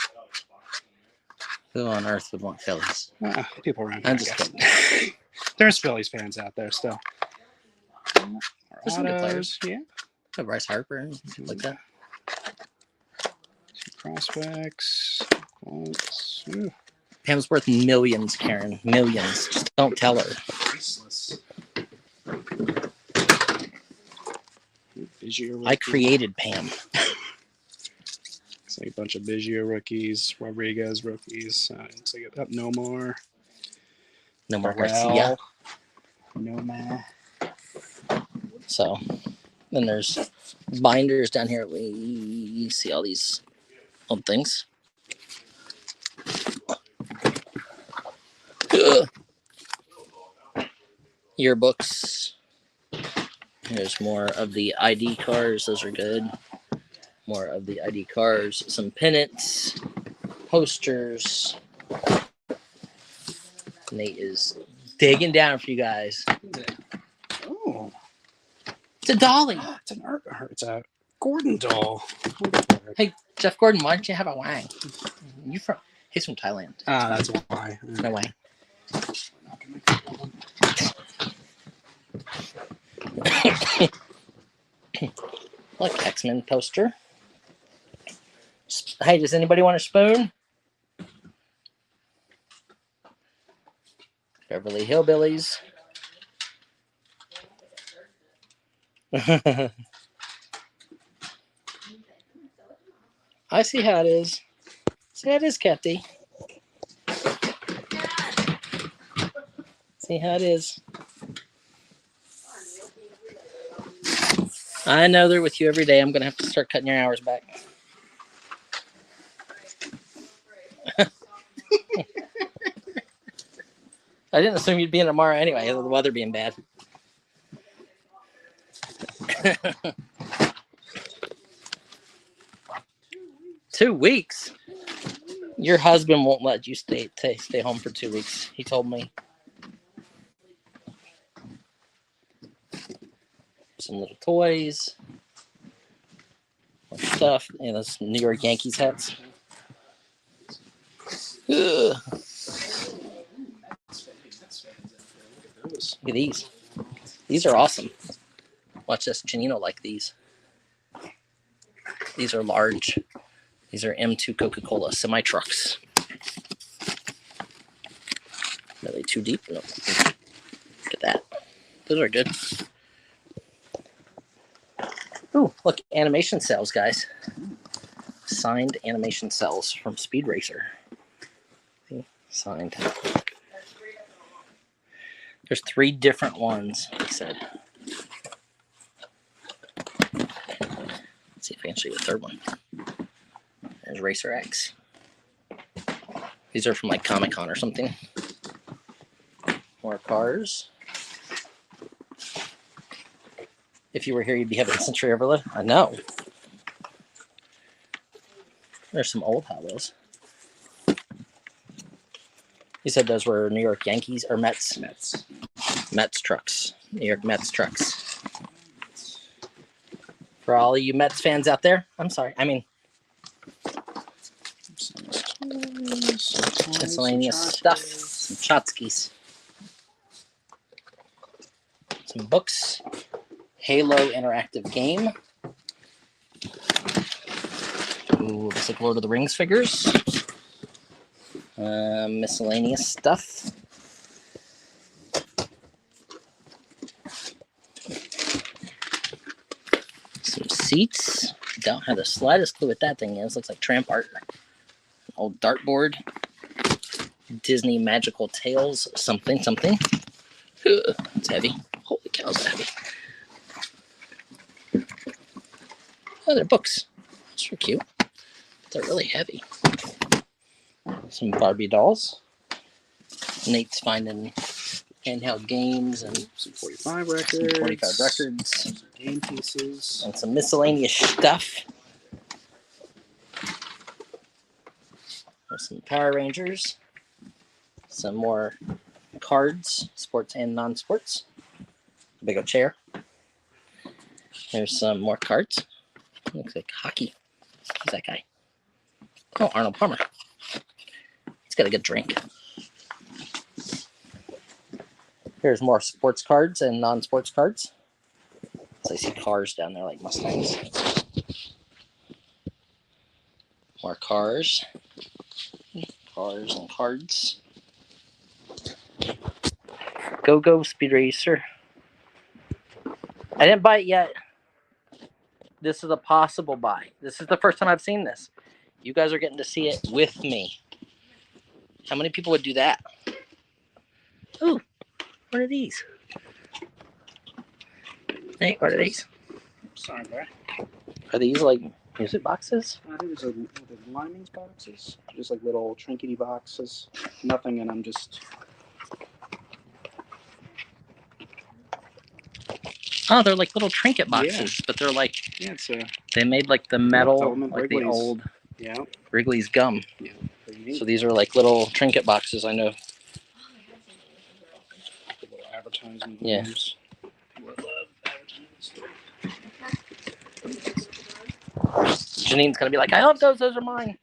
Who on earth would want Phillies? People around here. I'm I just guess. kidding. There's Phillies fans out there still. There's some good Autos, yeah. Bryce Harper and stuff like that. Prospects. Quotes. Ooh. Pam's worth millions, Karen. Millions. Just don't tell her. Priceless. Biggio I created Pam. It's like a bunch of Biggio rookies, Rodriguez rookies. Looks like it. No more. No more Burrell. Garcia. No more. So then there's binders down here. We see all these old things. Ugh. Yearbooks. There's more of the ID cards. Those are good. More of the ID cards. Some pennants. Posters. Nate is digging down for you guys. Oh, It's a dolly. it's an art. It's a Gordon doll. Hey, Jeff Gordon, why don't you have a wang? He's from Thailand. That's why. No way. Look, X-Men poster. Hey, does anybody want a spoon? Beverly Hillbillies. I see how it is. See how it is, Kathy. See how it is. I know they're with you every day. I'm going to have to start cutting your hours back. I didn't assume you'd be in tomorrow anyway, the weather being bad. 2 weeks? Your husband won't let you stay home for 2 weeks. He told me. Some little toys. More stuff. And those New York Yankees hats. Ugh. Look at these. These are awesome. Watch this. Janino like these. These are large. These are M2 Coca-Cola semi-trucks. Are they too deep? No. Look at that. Those are good. Ooh, look. Animation cells, guys. Signed animation cells from Speed Racer. See? Signed. There's 3 different ones, he said. Let's see if I can show you the third one. There's Racer X. These are from like Comic-Con or something. More cars. If you were here, you'd be having Century Overload. I know. There's some old Hot Wheels. You said those were New York Yankees or Mets? Mets trucks. New York Mets trucks. For all of you Mets fans out there, I'm sorry. I mean, miscellaneous stuff. Some tchotchkes. Some books. Halo interactive game. Ooh, looks like Lord of the Rings figures. Miscellaneous stuff. seats. Don't have the slightest clue what that thing is. Looks like tramp art. Old dartboard. Disney Magical Tales something. It's heavy. Holy cow, it's heavy. Oh, they're books. Those are cute. They're really heavy. Some Barbie dolls. Nate's finding handheld games and Some 45 records. some 45 records. Some game pieces. And some miscellaneous stuff. There's some Power Rangers. Some more cards, sports and non-sports. A big old chair. There's some more cards. Looks like hockey. Who's that guy? Oh, Arnold Palmer. He's got a good drink. Here's more sports cards and non-sports cards. So I see cars down there like Mustangs. More cars. Cars and cards. Go Speed Racer. I didn't buy it yet. This is a possible buy. This is the first time I've seen this. You guys are getting to see it with me. How many people would do that? Ooh, what are these? Hey, what are these? Sorry, bro. Are these like music boxes? I think there's the Limings boxes. Just like little trinkety boxes. Nothing in them, just. Oh, they're like little trinket boxes, but they're like Yeah, it's they made like the metal, Element like the Wrigley's. old yeah. Wrigley's gum. Yeah. Pretty neat. So these are like little trinket boxes. I know. Little advertising. Yeah. Games. People love advertisements. Janine's gonna be like, I love those. Those are mine.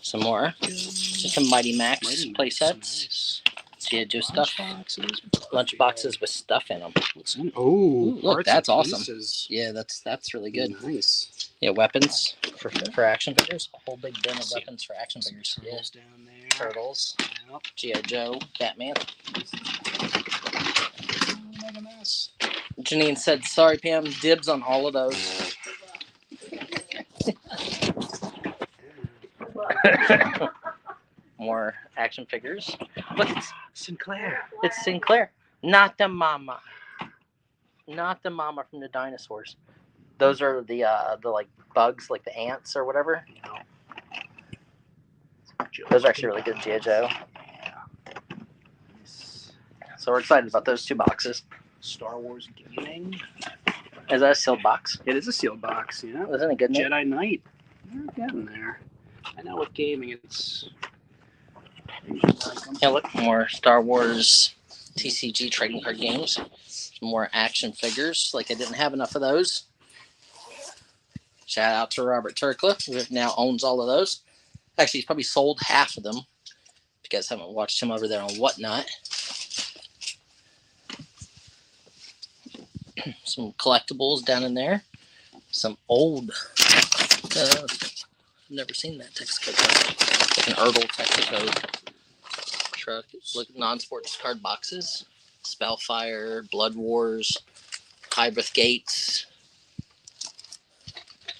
Some more. Just some Mighty Max play sets. Nice. G.I. Joe stuff. Lunch boxes with stuff in them. What's in? Oh, Ooh, look, parts that's and awesome. pieces. Yeah, that's really good. Nice. Yeah, weapons for action figures. A whole big bin of weapons for action Some figures. Yeah. turtles down there. Turtles. Yep. G.I. Joe. Batman. Make a mess. Janine said, sorry, Pam, dibs on all of those. More action figures. Look, it's Sinclair. Sinclair. Not the mama. Not the mama from the dinosaurs. Those are the like bugs, like the ants or whatever. Those are actually really good, G.I. Joe. So we're excited about those two boxes. Star Wars Gaming. Is that a sealed box? It is a sealed box, yeah. Isn't it good? Nick? Jedi Knight. We're getting there. I know with gaming, it's. Yeah, look, more Star Wars TCG trading card games. Some more action figures. Like I didn't have enough of those. Shout out to Robert Turcliffe, who now owns all of those. Actually, he's probably sold half of them. If you guys haven't watched him over there on Whatnot. Some collectibles down in there. Some old. I've never seen that Texaco card. Like an Ertl Texaco truck. Look, non-sports card boxes. Spellfire, Blood Wars, Hybrid Gates.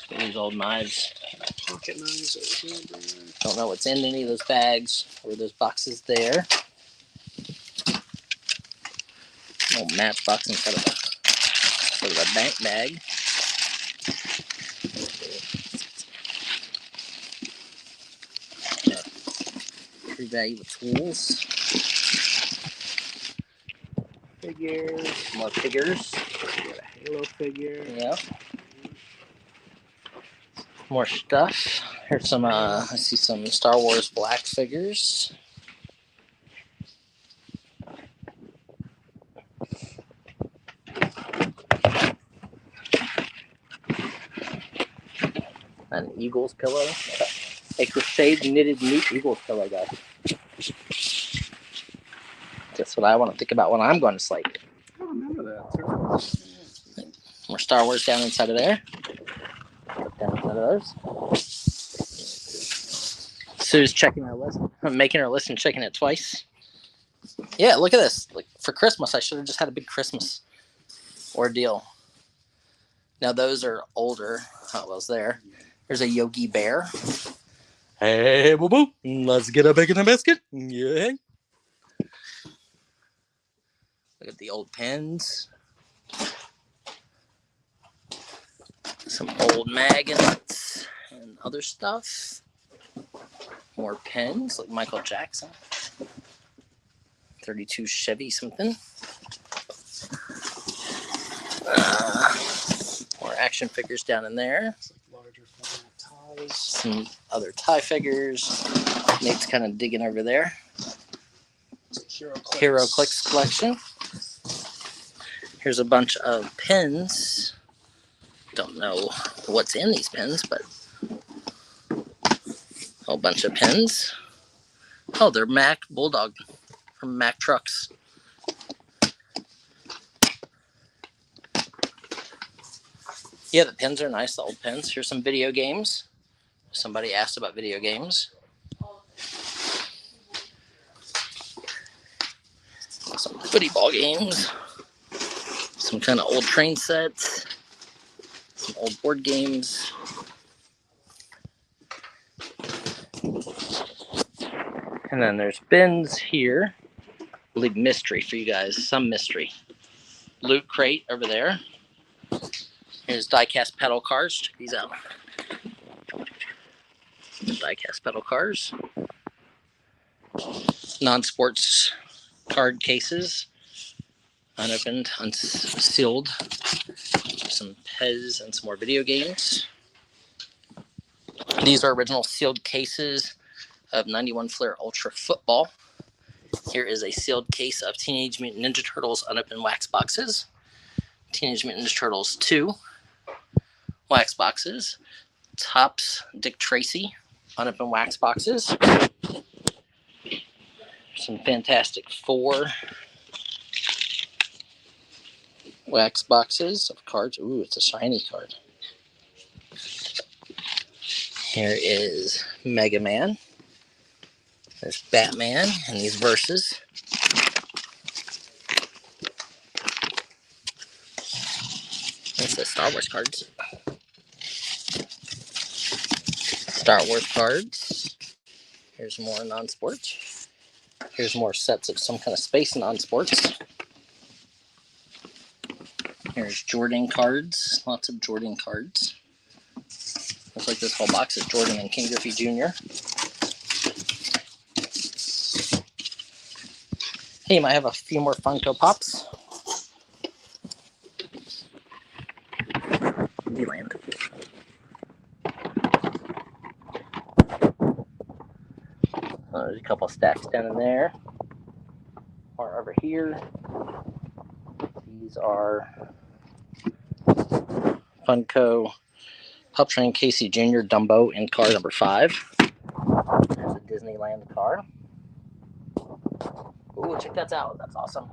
These old knives. Pocket knives over here. Don't know what's in any of those bags or those boxes there. Old matchbox inside of a bank bag. Pretty valuable tools. Figures. More figures. Got a Halo figure. Yeah. More stuff. Here's some, I see some Star Wars black figures. An Eagles pillow. A crocheted knitted meat Eagles pillow, guys. That's what I want to think about when I'm going to sleep. I don't remember that. More Star Wars down inside of there. Look down inside of those. Sue's checking her list. I'm making her list and checking it twice. Yeah, look at this. Like for Christmas, I should have just had a big Christmas ordeal. Now those are older Hot Wheels there. There's a Yogi Bear. Hey, boo boo, let's get a bacon and biscuit. Yeah. Look at the old pens. Some old magnets and other stuff. More pens like Michael Jackson. 32 Chevy something. More action figures down in there. Larger format ties. Some other tie figures. Nate's kind of digging over there. Hero Clicks collection. Here's a bunch of pins. Don't know what's in these pins, but a whole bunch of pins. Oh, they're Mack Bulldog from Mack Trucks. Yeah, the pins are nice, the old pins. Here's some video games. Somebody asked about video games. Some footy ball games. Some kind of old train sets. Some old board games. And then there's bins here. I believe mystery for you guys. Some mystery. Loot crate over there. Here's die-cast pedal cars. Check these out. Die-cast pedal cars. Non-sports card cases. Unopened, unsealed. Some Pez and some more video games. These are original sealed cases of 91 Flair Ultra Football. Here is a sealed case of Teenage Mutant Ninja Turtles unopened wax boxes. Teenage Mutant Ninja Turtles 2 wax boxes. Topps Dick Tracy unopened wax boxes. Some Fantastic Four wax boxes of cards. Ooh, it's a shiny card. Here is Mega Man. There's Batman and these verses. That's the Star Wars cards. Star Wars cards. Here's more non-sports. Here's more sets of some kind of space non-sports. Here's Jordan cards. Lots of Jordan cards. Looks like this whole box is Jordan and King Griffey Jr. Hey, you might have a few more Funko Pops. Disneyland. There's a couple stacks down in there. Or over here. These are Funko Pup Train Casey Jr. Dumbo in car number 5. There's a Disneyland car. Ooh, check that out. That's awesome.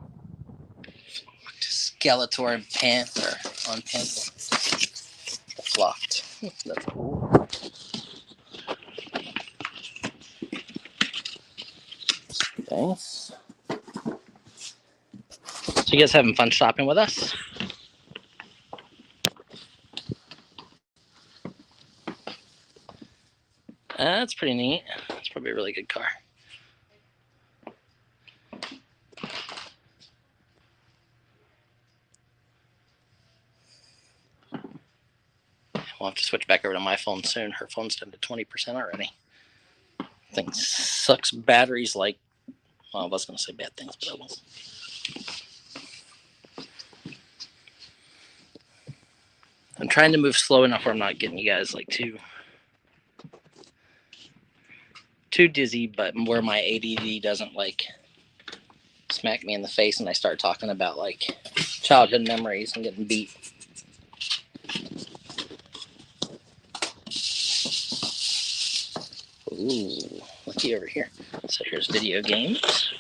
Skeletor and Panther on Panther. That's locked. That's cool. Thanks. So you guys having fun shopping with us? That's pretty neat. It's probably a really good car. We'll have to switch back over to my phone soon. Her phone's down to 20% already. Thing sucks batteries like, well, I was going to say bad things, but I won't. I'm trying to move slow enough where I'm not getting you guys like too dizzy, but where my ADD doesn't like smack me in the face and I start talking about like childhood memories and getting beat. Ooh, looky over here. So here's video games.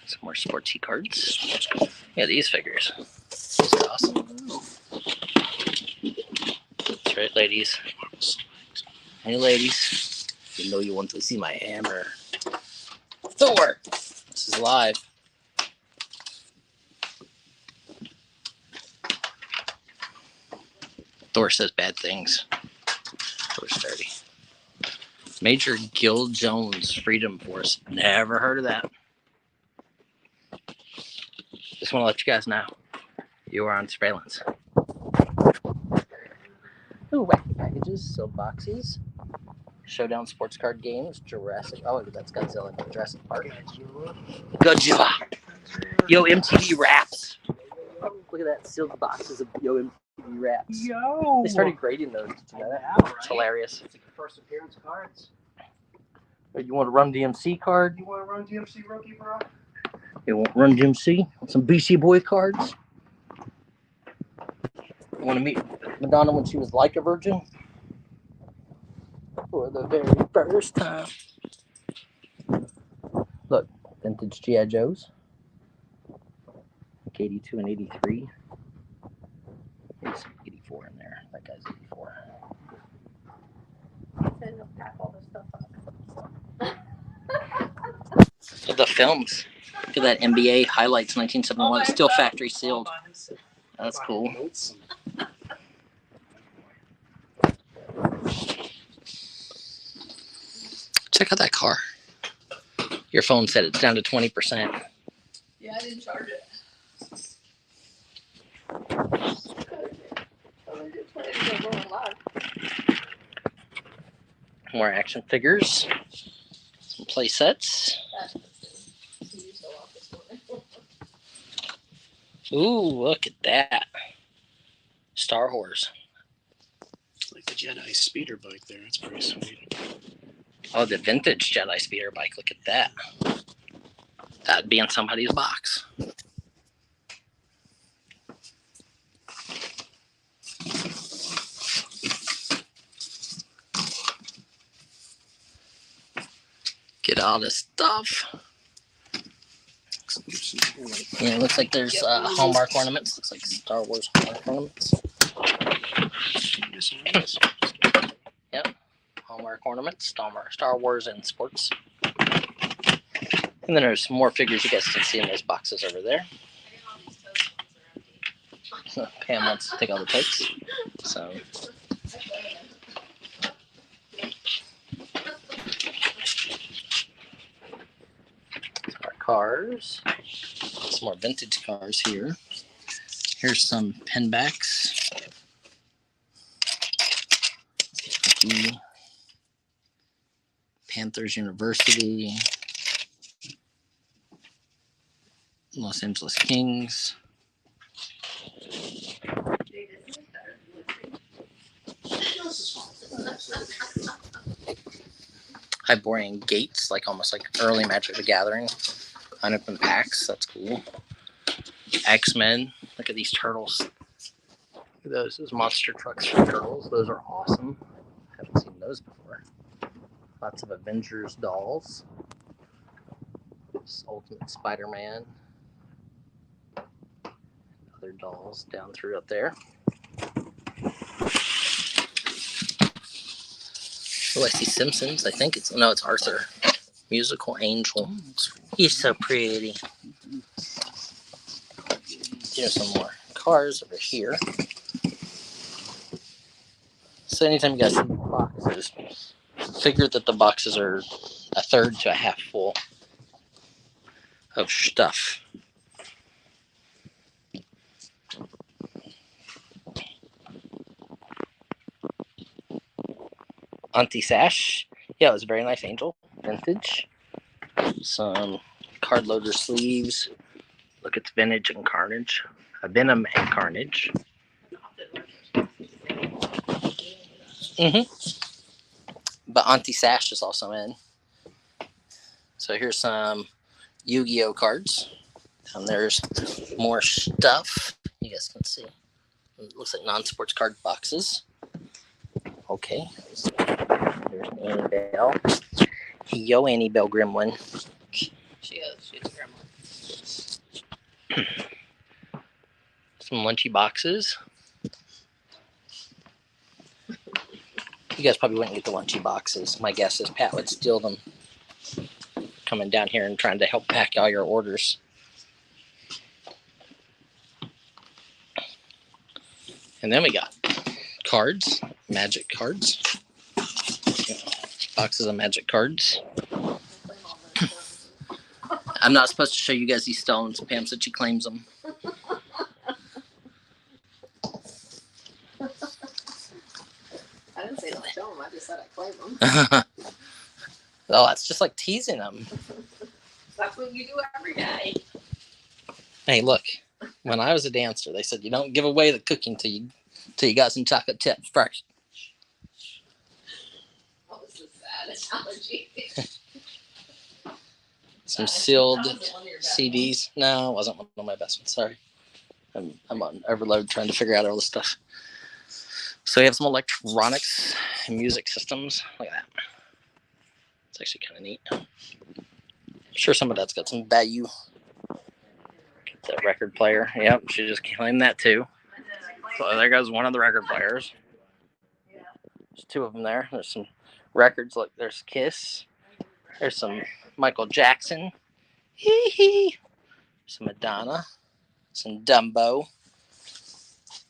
Some more sportsy cards. Yeah, these figures. This is awesome. That's right, ladies. Hey, ladies. You know you want to see my hammer. Thor! This is live. Thor says bad things. Thor's dirty. Major Gil Jones, Freedom Force. Never heard of that. Just want to let you guys know. You are on surveillance. Ooh, wacky packages, sealed boxes. Showdown sports card games. Jurassic. Oh, that's Godzilla. Jurassic Park. Godzilla. Yo, MTV Raps. Look at that. Sealed boxes of Yo MTV Raps. Yo! They started grading those. Did you know that? Wow, It's right? hilarious. It's like the first appearance cards. You want a Run DMC card? You want to run DMC rookie, bro? You want Run DMC? Want some BC Boy cards? You want to meet Madonna when she was like a virgin? For the very first time. Look, vintage G.I. Joes. Like 82 and 83. There's some 84 in there. That guy's 84. The films. Look at that NBA highlights 1971. Still factory sealed. That's cool. Check out that car. Your phone said it's down to 20%. Yeah, I didn't charge it. More action figures. Some play sets. Ooh, look at that. Star Wars. It's like the Jedi speeder bike there. That's pretty sweet. Oh, the vintage Jedi speeder bike. Look at that. That'd be in somebody's box. Get all this stuff. Yeah, it looks like there's Hallmark ornaments. Looks like Star Wars Hallmark ornaments. Yep. Hallmark ornaments. Star Wars and sports. And then there's more figures you guys can see in those boxes over there. Pam wants to take all the totes. So. Our cars. Some more vintage cars here. Here's some Penbacks. Panthers University. Los Angeles Kings. Hyborian Gates, like almost like early Magic the Gathering. Unopened packs, that's cool. X-Men, look at these turtles. Look at those monster trucks for turtles. Those are awesome. Haven't seen those before. Lots of Avengers dolls. This Ultimate Spider-Man. Other dolls down through up there. Oh, I see Simpsons. I think it's Arthur. Musical Angel. He's so pretty. Here's some more cars over here. So anytime you guys see boxes, figure that the boxes are a third to a half full of stuff. Auntie Sash. Yeah, it was a very nice angel. Vintage. Some card loader sleeves. Look, it's Vintage and Carnage. Venom and Carnage. But Auntie Sash is also in. So here's some Yu-Gi-Oh cards. And there's more stuff. You guys can see. It looks like non-sports card boxes. Okay. There's Annie Bell. Yo, Annie Bell Gremlin. She is. She's a grandma. Some lunchy boxes. You guys probably wouldn't get the lunchy boxes. My guess is Pat would steal them coming down here and trying to help pack all your orders. And then we got cards, magic cards. Boxes of magic cards. I'm not supposed to show you guys these stones. Pam said she claims them. I didn't say don't show them. I just said I claim them. Well, that's just like teasing them. That's what you do every day. Hey, look. When I was a dancer, they said you don't give away the cooking till you got some chocolate chips first. Oh, this is sad. Analogy. Some sealed That was one of your best CDs. No, it wasn't one of my best ones. Sorry. I'm on overload trying to figure out all this stuff. So we have some electronics and music systems. Look at that. It's actually kind of neat. I'm sure some of that's got some value. Get the record player. Yep, she just claimed that too. So there goes one of the record players. There's two of them there. There's some records. Look, there's Kiss. There's some Michael Jackson. Hee hee. Some Madonna. Some Dumbo.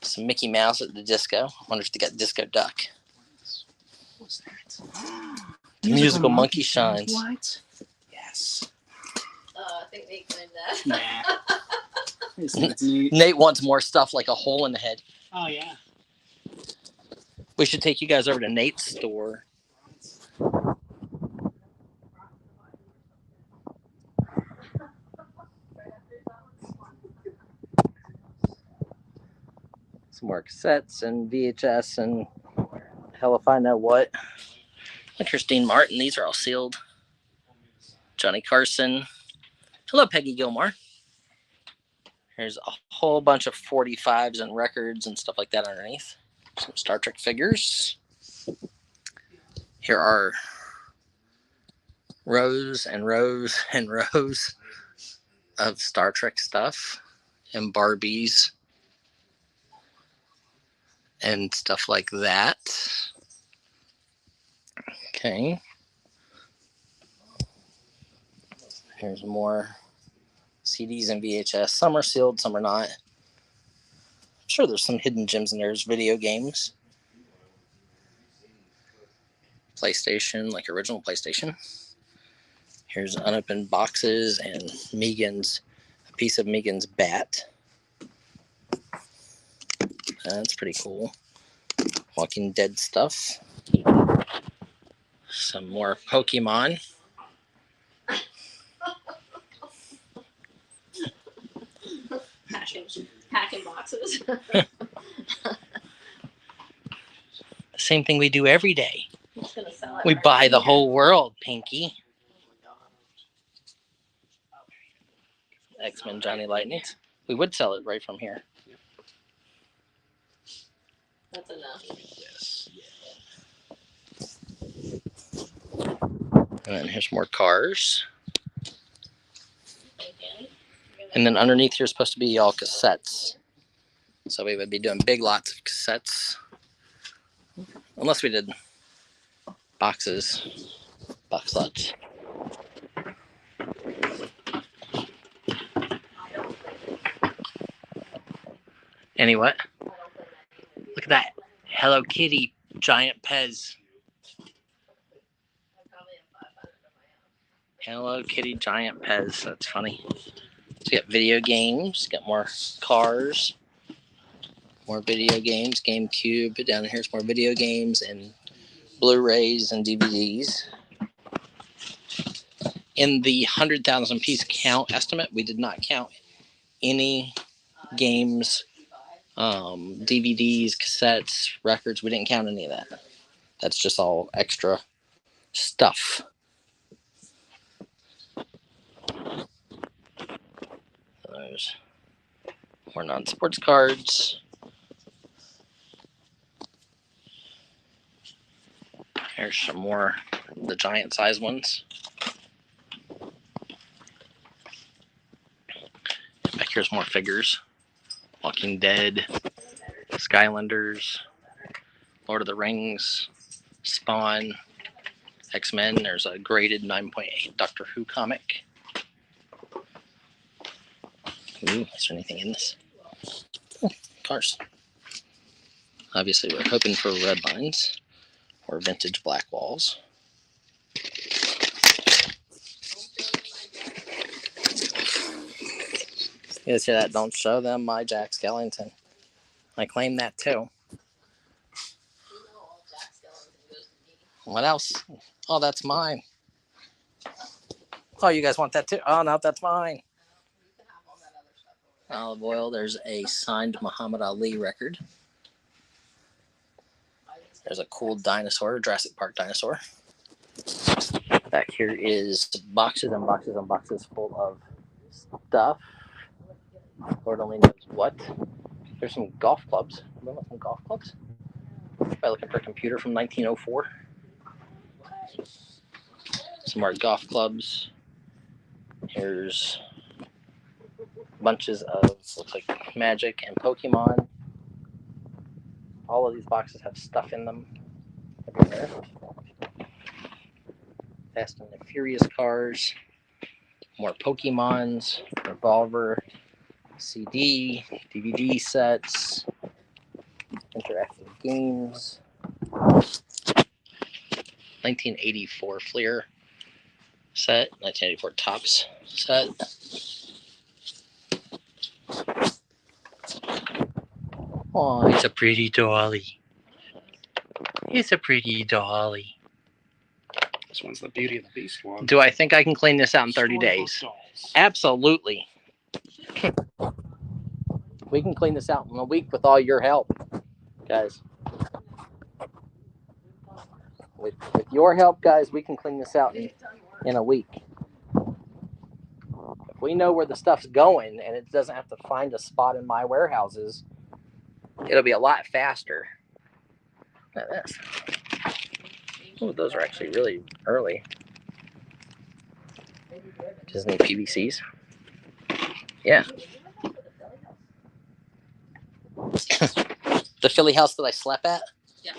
Some Mickey Mouse at the disco. I wonder if they got Disco Duck. What's that? The musical monkey shines. What? Yes. I think they claimed that. Nah. It's neat. Nate wants more stuff like a hole in the head. Oh yeah. We should take you guys over to Nate's store. Some more cassettes and VHS and hell if I know what. Christine Martin, these are all sealed. Johnny Carson. Hello, Peggy Gilmore. Here's a whole bunch of 45s and records and stuff like that underneath. Some Star Trek figures. Here are rows and rows and rows of Star Trek stuff and Barbies and stuff like that. Okay. Here's more CDs and VHS. Some are sealed, some are not. I'm sure there's some hidden gems in there. There's video games. PlayStation, like original PlayStation. Here's unopened boxes and a piece of Megan's bat. That's pretty cool. Walking Dead stuff. Some more Pokemon. Packing boxes. Same thing we do every day. I'm just gonna sell it We right buy the here. whole world, Pinky. X-Men Johnny Lightning. We would sell it right from here. That's enough. Yes. And then here's more cars. Okay. And then underneath here is supposed to be all cassettes. So we would be doing big lots of cassettes. Unless we did boxes. Box lots. Any what? Look at that. Hello Kitty giant Pez. Hello Kitty giant Pez. That's funny. So we got video games. Got more cars. More video games. GameCube. Down here's more video games and Blu-rays and DVDs. In the 100,000 piece count estimate, we did not count any games, DVDs, cassettes, records. We didn't count any of that. That's just all extra stuff. There's more non-sports cards. Here's some more, the giant size ones. Back here's more figures. Walking Dead, Skylanders, Lord of the Rings, Spawn, X-Men. There's a graded 9.8 Doctor Who comic. Ooh, is there anything in this? Oh, cars. Obviously, we're hoping for red lines or vintage black walls. You guys hear that? Don't show them my Jack Skellington. I claim that too. What else? Oh, that's mine. Oh, you guys want that too? Oh, no, that's mine. Olive oil. There's a signed Muhammad Ali record. There's a cool dinosaur, Jurassic Park dinosaur. Back here is boxes and boxes and boxes full of stuff. Lord only knows what. There's some golf clubs. Remember some golf clubs? By looking for a computer from 1904. Some more golf clubs. Here's bunches of, looks like, Magic and Pokemon. All of these boxes have stuff in them everywhere. Fast and the Furious cars. More Pokemons. Revolver. CD. DVD sets. Interactive games. 1984 Fleer set. 1984 Tops set. Oh, it's a pretty dolly. It's a pretty dolly. This one's the Beauty and the Beast one. Do I think I can clean this out in 30 Storybook days? dolls. Absolutely. We can clean this out in a week with all your help, guys. With your help, guys, we can clean this out in a week. If we know where the stuff's going and it doesn't have to find a spot in my warehouses, it'll be a lot faster. Look at this. Oh, those are actually really early. Disney PVCs. Yeah. The Philly house that I slept at? Yeah.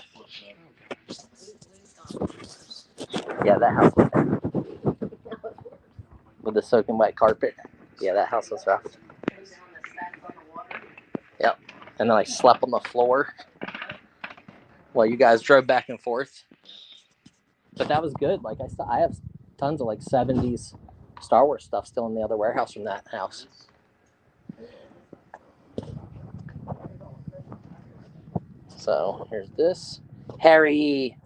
Yeah, that house was there. With the soaking wet carpet. Yeah, that house was rough. Yep. And then I slept on the floor while you guys drove back and forth. But that was good. Like I have tons of like 70s Star Wars stuff still in the other warehouse from that house. So here's this. Harry.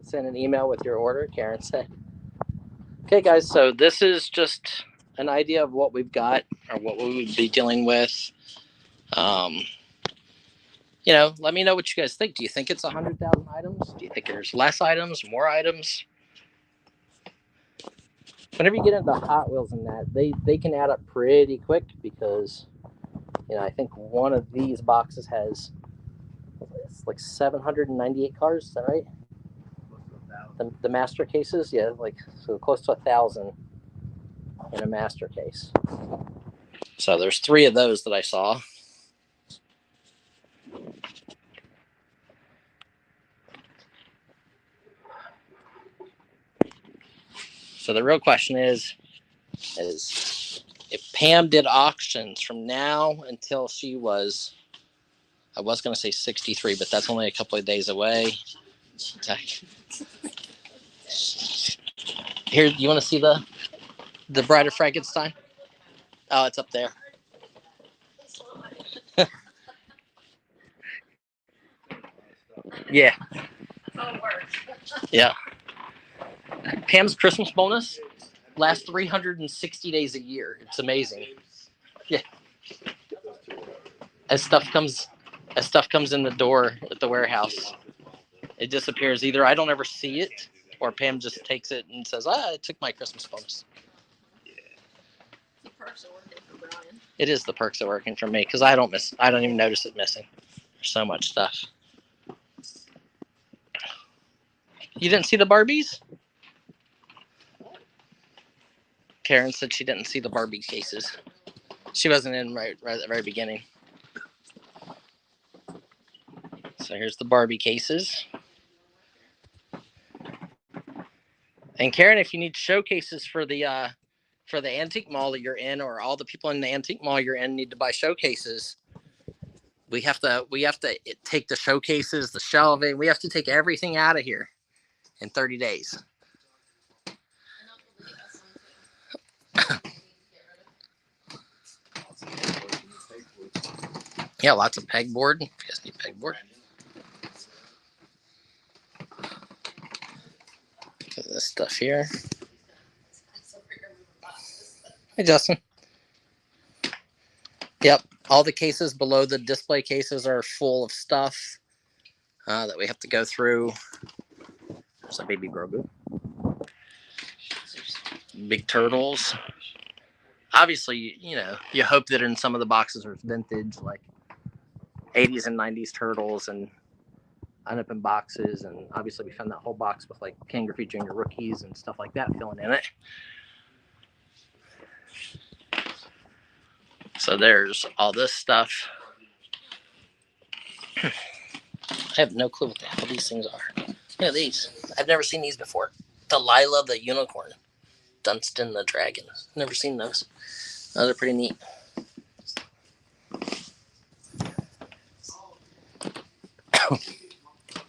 Send an email with your order, Karen said. Okay, guys, so this is just an idea of what we've got or what we would be dealing with. Let me know what you guys think. Do you think it's 100,000 items? Do you think there's less items, more items? Whenever you get into Hot Wheels and that, they can add up pretty quick because, I think one of these boxes has like 798 cars. Is that right? The master cases, yeah, like so close to 1,000 in a master case. So there's 3 of those that I saw. So the real question is if Pam did auctions from now until she was, I was going to say 63, but that's only a couple of days away. Here, you want to see the Bride of Frankenstein? Oh, it's up there. Yeah. Yeah. Pam's Christmas bonus lasts 360 days a year. It's amazing. Yeah. As stuff comes in the door at the warehouse, it disappears. Either I don't ever see it, or Pam just takes it and says, I took my Christmas bonus. The perks are working for Brian. It is the perks of working for me because I don't even notice it missing. There's so much stuff. You didn't see the Barbies? Karen said she didn't see the Barbie cases. She wasn't in right at the very beginning. So here's the Barbie cases. And Karen, if you need showcases for the for the antique mall that you're in, or all the people in the antique mall you're in need to buy showcases, we have to take the showcases, the shelving, we have to take everything out of here in 30 days. Yeah, lots of pegboard. You guys need pegboard. Look at this stuff here. Hey, Justin. Yep, all the cases below the display cases are full of stuff that we have to go through. There's a baby Grogu. Big turtles. Obviously, you know, you hope that in some of the boxes there's vintage, like 80s and 90s turtles and unopened boxes. And obviously we found that whole box with like Ken Griffey Jr. rookies and stuff like that filling in it. So there's all this stuff. I have no clue what the hell these things are. Look at these. I've never seen these before. Delilah the unicorn. Dunstan the dragon. Never seen those. Those are pretty neat.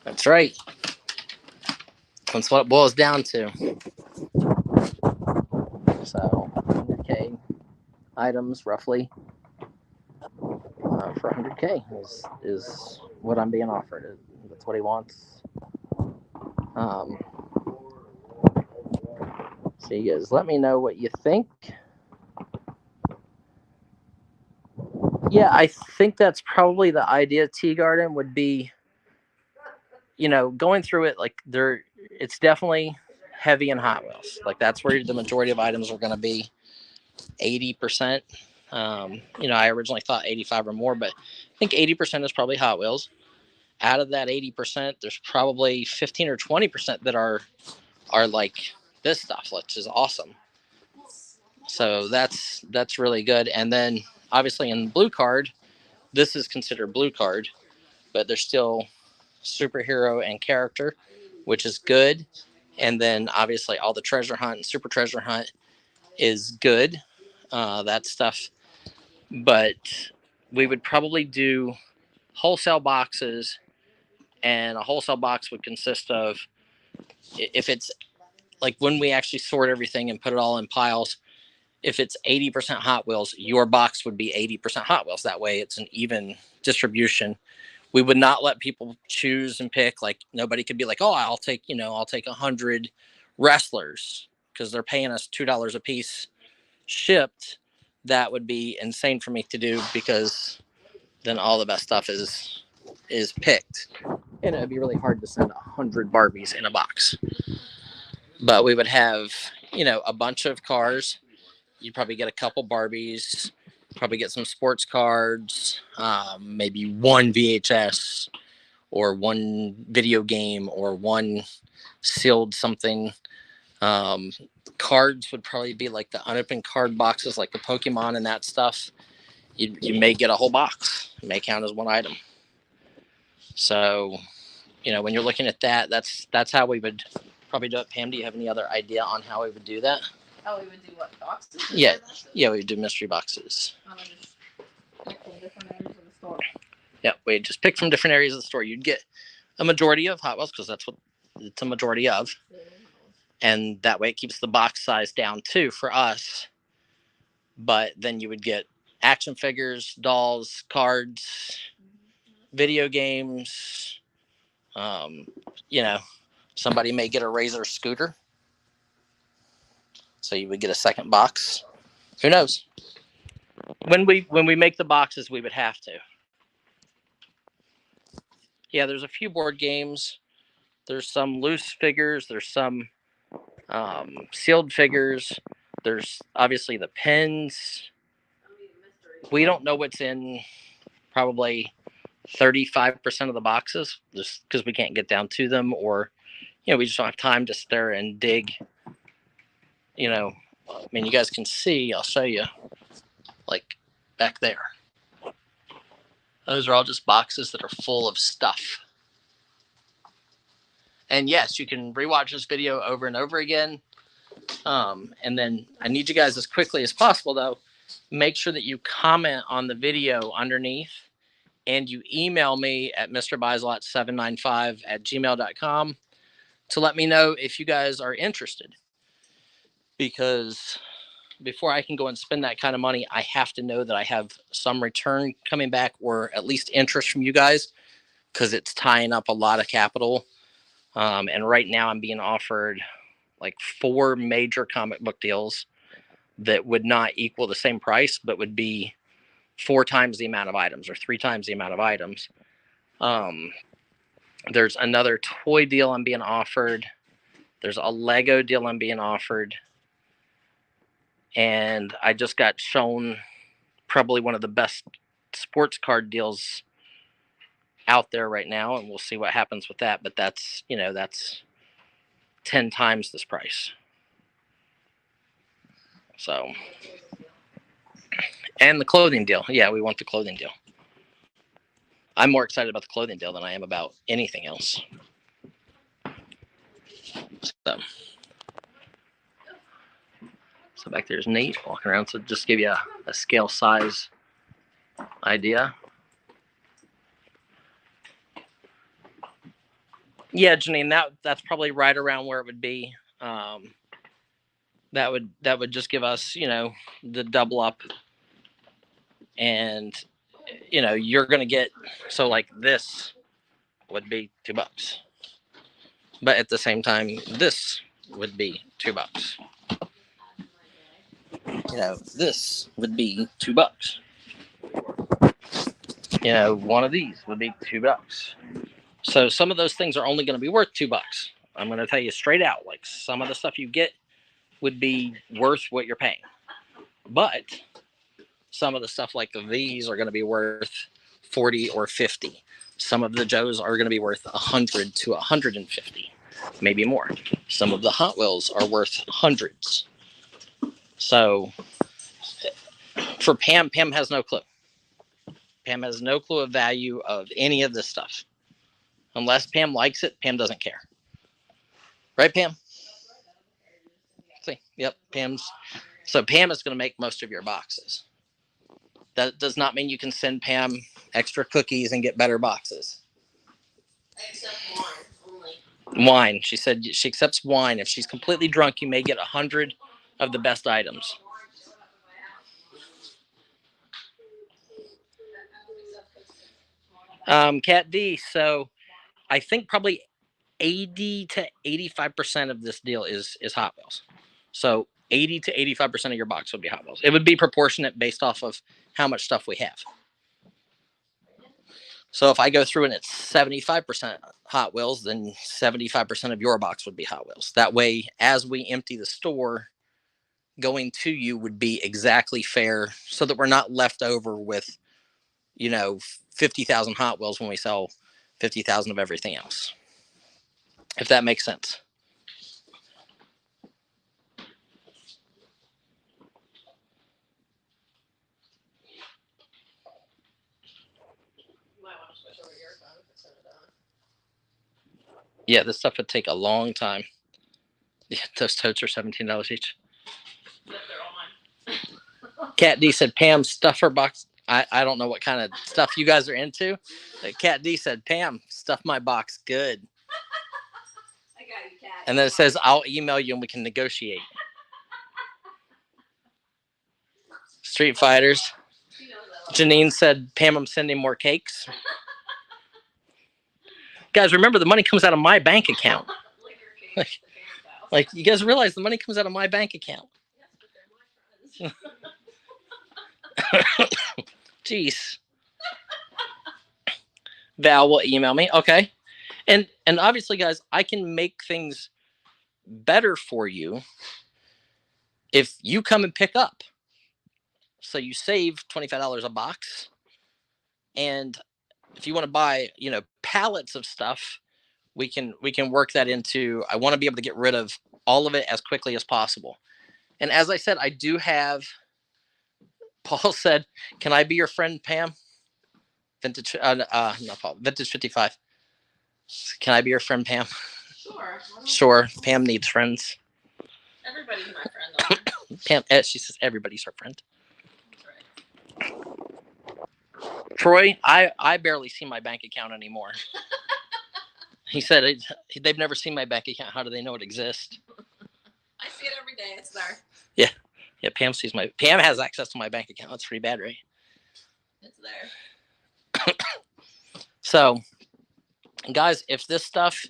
That's right. That's what it boils down to. So, 100K items roughly for 100K is what I'm being offered. That's what he wants. So you guys let me know what you think. Yeah, I think that's probably the idea. Tea Garden would be, you know, going through it like it's definitely heavy in Hot Wheels. Like that's where the majority of items are going to be. 80%. You know, I originally thought 85 or more, but I think 80% is probably Hot Wheels. Out of that 80%, there's probably 15 or 20% that are like this stuff, which is awesome. So that's really good. And then obviously in Blue Card, this is considered Blue Card, but there's still superhero and character, which is good. And then obviously all the treasure hunt and super treasure hunt is good. That stuff. But we would probably do wholesale boxes, and a wholesale box would consist of, if it's like when we actually sort everything and put it all in piles, if it's 80% Hot Wheels, your box would be 80% Hot Wheels. That way it's an even distribution. We would not let people choose and pick. Like nobody could be like, oh, I'll take 100 wrestlers because they're paying us $2 a piece shipped. That would be insane for me to do, because then all the best stuff is picked, and it would be really hard to send 100 Barbies in a box. But we would have, you know, a bunch of cars. You'd probably get a couple Barbies, probably get some sports cards, maybe one VHS or one video game or one sealed something. Cards would probably be like the unopened card boxes, like the Pokemon and that stuff. You may get a whole box. It may count as one item. So, you know, when you're looking at that, that's how we would probably do it. Pam, do you have any other idea on how we would do that? How we would do what, boxes? Yeah, we would do mystery boxes. Just pick from different areas of the store. Yeah, we just pick from different areas of the store. You'd get a majority of Hot Wheels because that's what it's a majority of. And that way it keeps the box size down too for us. But then you would get action figures, dolls, cards, video games. You know, somebody may get a Razor scooter, so you would get a second box. Who knows? When we make the boxes, we would have to. Yeah, there's a few board games. There's some loose figures. There's some sealed figures. There's obviously the pins. We don't know what's in probably 35% of the boxes, just because we can't get down to them, or, you know, we just don't have time to sit there and dig. You know, I mean, you guys can see, I'll show you, like back there. Those are all just boxes that are full of stuff. And yes, you can rewatch this video over and over again. And then I need you guys as quickly as possible, though. Make sure that you comment on the video underneath and you email me at mrbislot795@gmail.com to let me know if you guys are interested. Because before I can go and spend that kind of money, I have to know that I have some return coming back or at least interest from you guys because it's tying up a lot of capital. And right now I'm being offered like 4 major comic book deals that would not equal the same price, but would be 4 times the amount of items or 3 times the amount of items. There's another toy deal I'm being offered. There's a Lego deal I'm being offered. And I just got shown probably one of the best sports card deals out there right now, and we'll see what happens with that. But that's 10 times this price. So, and the clothing deal. Yeah, we want the clothing deal. I'm more excited about the clothing deal than I am about anything else. So back there's Nate walking around. So just give you a scale size idea. Yeah, Janine, that's probably right around where it would be. That would just give us, the double up, and you're gonna get, so like this would be $2, but at the same time this would be $2. This would be $2. One of these would be $2. So some of those things are only going to be worth $2. I'm going to tell you straight out, like some of the stuff you get would be worth what you're paying. But some of the stuff like these are going to be worth 40 or 50. Some of the Joes are going to be worth 100 to 150, maybe more. Some of the Hot Wheels are worth hundreds. So for Pam has no clue. Pam has no clue of value of any of this stuff. Unless Pam likes it, Pam doesn't care. Right, Pam? See, yep, So Pam is going to make most of your boxes. That does not mean you can send Pam extra cookies and get better boxes. Except wine only. Wine. She said she accepts wine. If she's completely drunk, you may get 100 of the best items. Cat D. So I think probably 80 to 85% of this deal is Hot Wheels. So 80 to 85% of your box would be Hot Wheels. It would be proportionate based off of how much stuff we have. So if I go through and it's 75% Hot Wheels, then 75% of your box would be Hot Wheels. That way, as we empty the store, going to you would be exactly fair so that we're not left over with, 50,000 Hot Wheels when we sell 50,000 of everything else. If that makes sense. Yeah, this stuff would take a long time. Yeah, those totes are $17 each. Cat D said, Pam, stuff her box. I don't know what kind of stuff you guys are into. Cat D said, Pam, stuff my box good. I got you, Cat. And then it says, I'll email you and we can negotiate. Street Fighters. Janine said, Pam, I'm sending more cakes. Guys, remember the money comes out of my bank account. Like you guys realize the money comes out of my bank account. Jeez. Val will email me. Okay. And obviously, guys, I can make things better for you if you come and pick up. So you save $25 a box. And if you want to buy, pallets of stuff, we can work that into, I want to be able to get rid of all of it as quickly as possible. And as I said, I do have, Paul said, can I be your friend, Pam? Vintage, not Paul, Vintage 55. Can I be your friend, Pam? Sure. Sure. Pam needs friends. Everybody's my friend on there. Pam, she says everybody's her friend. That's right. Troy, I barely see my bank account anymore. He said they've never seen my bank account. How do they know it exists? I see it every day. It's there. Yeah, Pam has access to my bank account. That's pretty bad, right? It's there. So, guys, if this stuff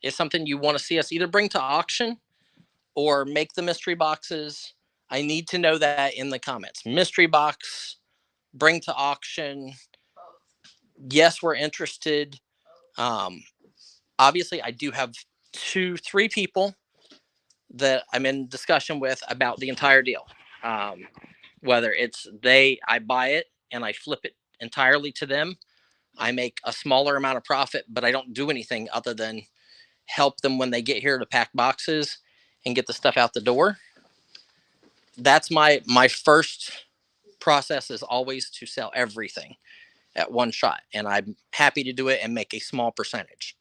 is something you want to see us either bring to auction or make the mystery boxes, I need to know that in the comments. Mystery box, bring to auction. Yes, we're interested. Obviously, I do have 3 people that I'm in discussion with about the entire deal. Whether it's I buy it and I flip it entirely to them. I make a smaller amount of profit, but I don't do anything other than help them when they get here to pack boxes and get the stuff out the door. That's my first process is always to sell everything at one shot, and I'm happy to do it and make a small percentage.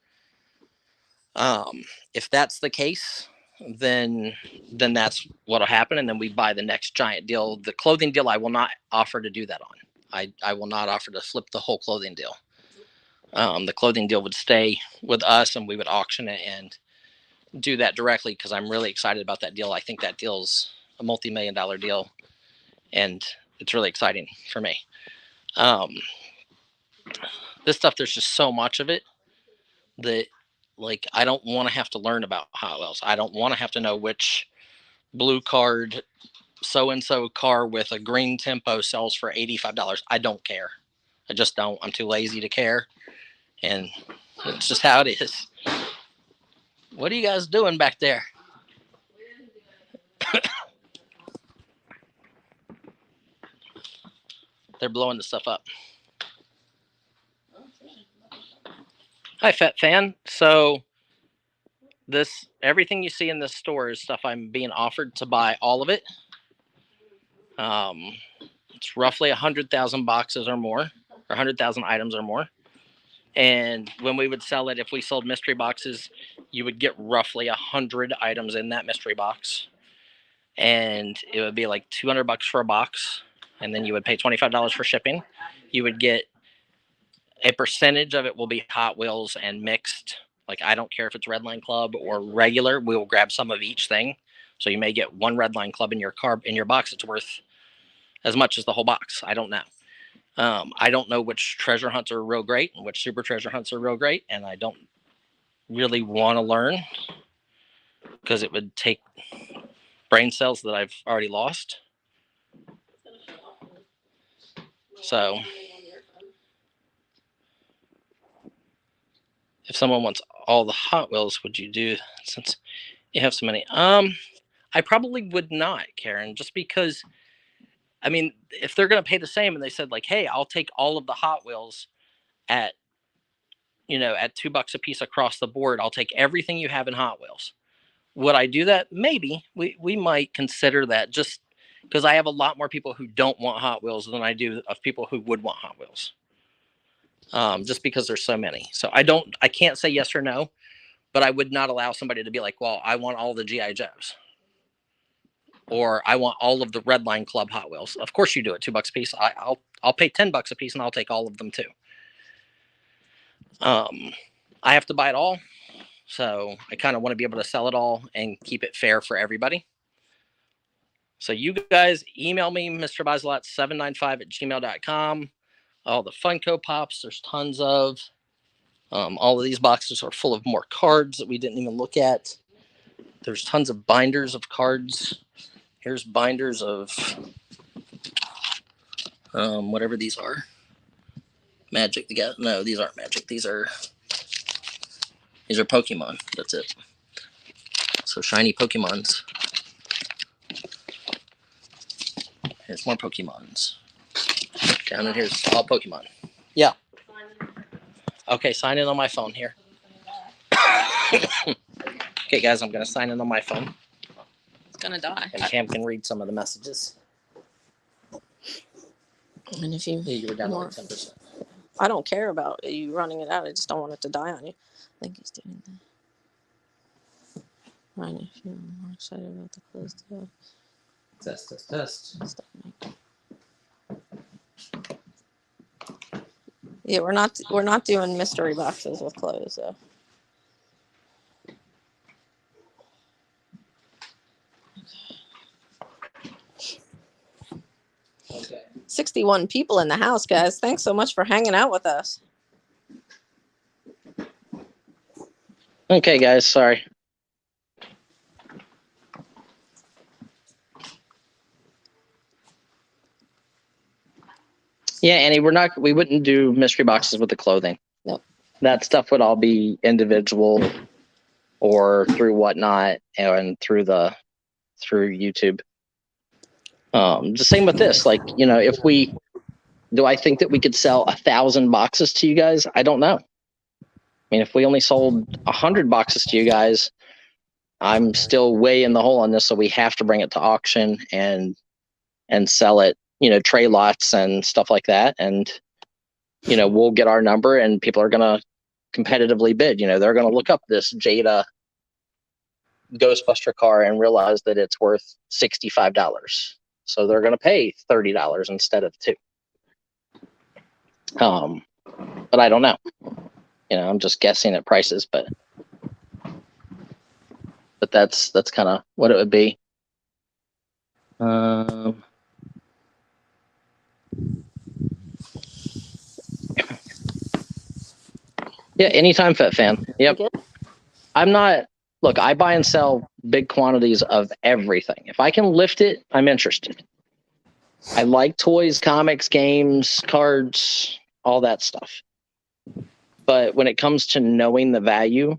If that's the case, then that's what'll happen, and then we buy the next giant deal. The clothing deal, I will not offer to do that on. I will not offer to flip the whole clothing deal. The clothing deal would stay with us, and we would auction it and do that directly because I'm really excited about that deal. I think that deal's a multi-million-dollar deal, and it's really exciting for me. This stuff, there's just so much of it that, like, I don't want to have to learn about Hot Wheels. I don't want to have to know which blue card so-and-so car with a green tempo sells for $85. I don't care. I just don't. I'm too lazy to care. And it's just how it is. What are you guys doing back there? They're blowing the stuff up. Hi, Fat Fan. So everything you see in this store is stuff I'm being offered to buy all of it. It's roughly 100,000 boxes or more, or 100,000 items or more. And when we would sell it, if we sold mystery boxes, you would get roughly 100 items in that mystery box. And it would be like $200 for a box. And then you would pay $25 for shipping. You would get a percentage of it will be Hot Wheels and mixed. Like, I don't care if it's Redline Club or regular, we will grab some of each thing. So you may get one Redline Club in your box. It's worth as much as the whole box. I don't know. I don't know which treasure hunts are real great and which super treasure hunts are real great. And I don't really want to learn because it would take brain cells that I've already lost. So if someone wants all the Hot Wheels, would you do, since you have so many? I probably would not, Karen, just because, I mean, if they're going to pay the same and they said like, hey, I'll take all of the Hot Wheels at $2 a piece across the board, I'll take everything you have in Hot Wheels. Would I do that? Maybe. We might consider that, just because I have a lot more people who don't want Hot Wheels than I do of people who would want Hot Wheels. Just because there's so many. So I can't say yes or no, but I would not allow somebody to be like, well, I want all the G.I. Joes. Or I want all of the Redline Club Hot Wheels. Of course you do it, $2 a piece. I'll pay $10 a piece and I'll take all of them too. I have to buy it all. So I kind of want to be able to sell it all and keep it fair for everybody. So you guys email me, mrbazalot795@gmail.com. All the Funko Pops, there's tons of. All of these boxes are full of more cards that we didn't even look at. There's tons of binders of cards. Here's binders of whatever these are. Magic. No, these aren't Magic. These are Pokemon. That's it. So shiny Pokemons. Here's more Pokemons. Down in here's all Pokemon. Yeah. Okay, sign in on my phone here. Okay, guys, I'm going to sign in on my phone. It's going to die. And Cam can read some of the messages. And if you were down to like 10%. I don't care about you running it out. I just don't want it to die on you. I think he's doing that. Fine, if you're more excited about the closed deal. Test. Stuff like- Yeah, we're not doing mystery boxes with clothes though. Okay. 61 people in the house, guys. Thanks so much for hanging out with us. Okay, guys, sorry. Yeah, Annie, we wouldn't do mystery boxes with the clothing. Nope. That stuff would all be individual or through whatnot and through YouTube. The same with this. Like, do I think that we could sell 1,000 boxes to you guys? I don't know. I mean, if we only sold 100 boxes to you guys, I'm still way in the hole on this, so we have to bring it to auction and sell it, tray lots and stuff like that. And, we'll get our number and people are going to competitively bid. They're going to look up this Jada Ghostbuster car and realize that it's worth $65. So they're going to pay $30 instead of $2. But I don't know. I'm just guessing at prices, but that's kind of what it would be. Yeah, anytime Fit Fan. Yep. Look, I buy and sell big quantities of everything. If I can lift it, I'm interested. I like toys, comics, games, cards, all that stuff. But when it comes to knowing the value,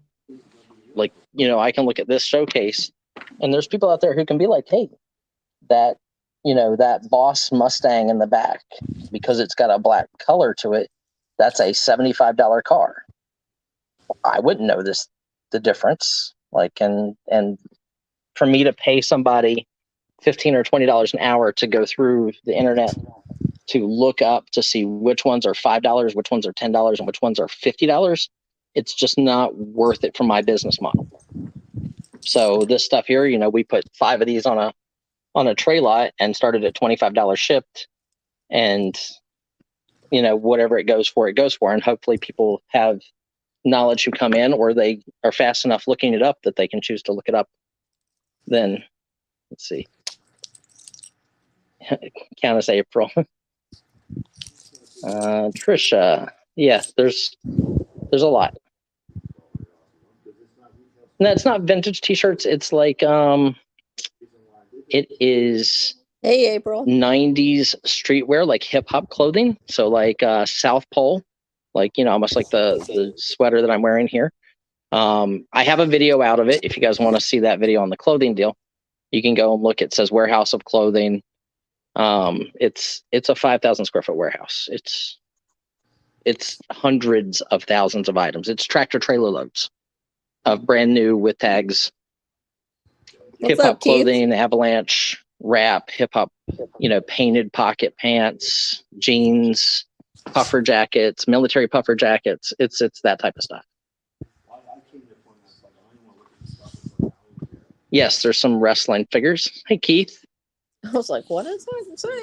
like, I can look at this showcase and there's people out there who can be like, hey, that Boss Mustang in the back, because it's got a black color to it, that's a $75 car. I wouldn't know the difference. Like, and for me to pay somebody $15 or $20 an hour to go through the internet to look up to see which ones are $5, which ones are $10, and which ones are $50, it's just not worth it for my business model. So this stuff here, we put 5 of these on a tray lot and started at $25 shipped, and whatever it goes for, and hopefully people have knowledge who come in, or they are fast enough looking it up that they can choose to look it up. Then let's see. Count us April. Trisha. Yes, there's a lot. No, it's not vintage t-shirts. It's like it is Hey, April. 90s streetwear, like hip hop clothing. So like South Pole, like almost like the sweater that I'm wearing here. I have a video out of it. If you guys want to see that video on the clothing deal, you can go and look. It says Warehouse of Clothing. It's a 5,000 square foot warehouse. It's hundreds of thousands of items. It's tractor trailer loads of brand new with tags. What's Hip hop up, Keith? clothing, Avalanche, rap, hip hop, painted pocket pants, jeans, puffer jackets, military puffer jackets. It's that type of stuff. Yes, there's some wrestling figures. Hey, Keith. I was like, what is that say?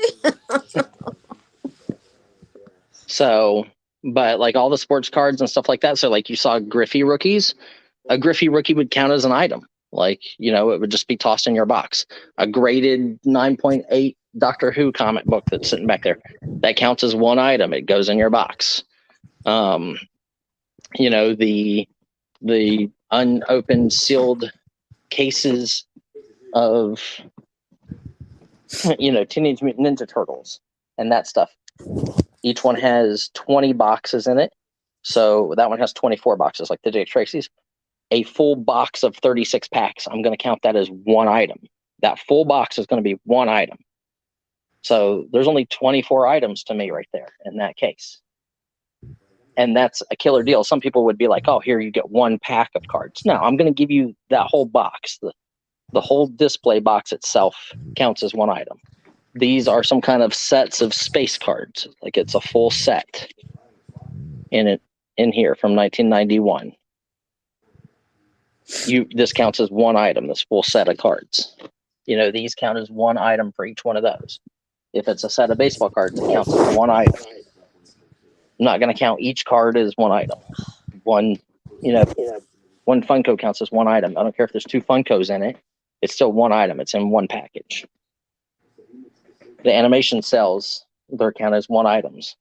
So, but like all the sports cards and stuff like that. So like you saw Griffey rookies, a Griffey rookie would count as an item. Like, it would just be tossed in your box. A graded 9.8 Doctor Who comic book that's sitting back there, that counts as one item. It goes in your box. The unopened sealed cases of Teenage Mutant Ninja Turtles and that stuff. Each one has 20 boxes in it. So that one has 24 boxes, like the Dick Tracy's. A full box of 36 packs, I'm going to count that as one item. That full box is going to be one item. So there's only 24 items to me right there in that case. And that's a killer deal. Some people would be like, oh, here you get one pack of cards. No, I'm going to give you that whole box. The whole display box itself counts as one item. These are some kind of sets of space cards. Like it's a full set in here from 1991. this counts as one item, this full set of cards. These count as one item for each one of those. If it's a set of baseball cards, it counts as one item. I'm not going to count each card as one item. One Funko counts as one item. I don't care if there's 2 Funkos in it. It's still one item. It's in one package. The animation cells, they're counted as one items.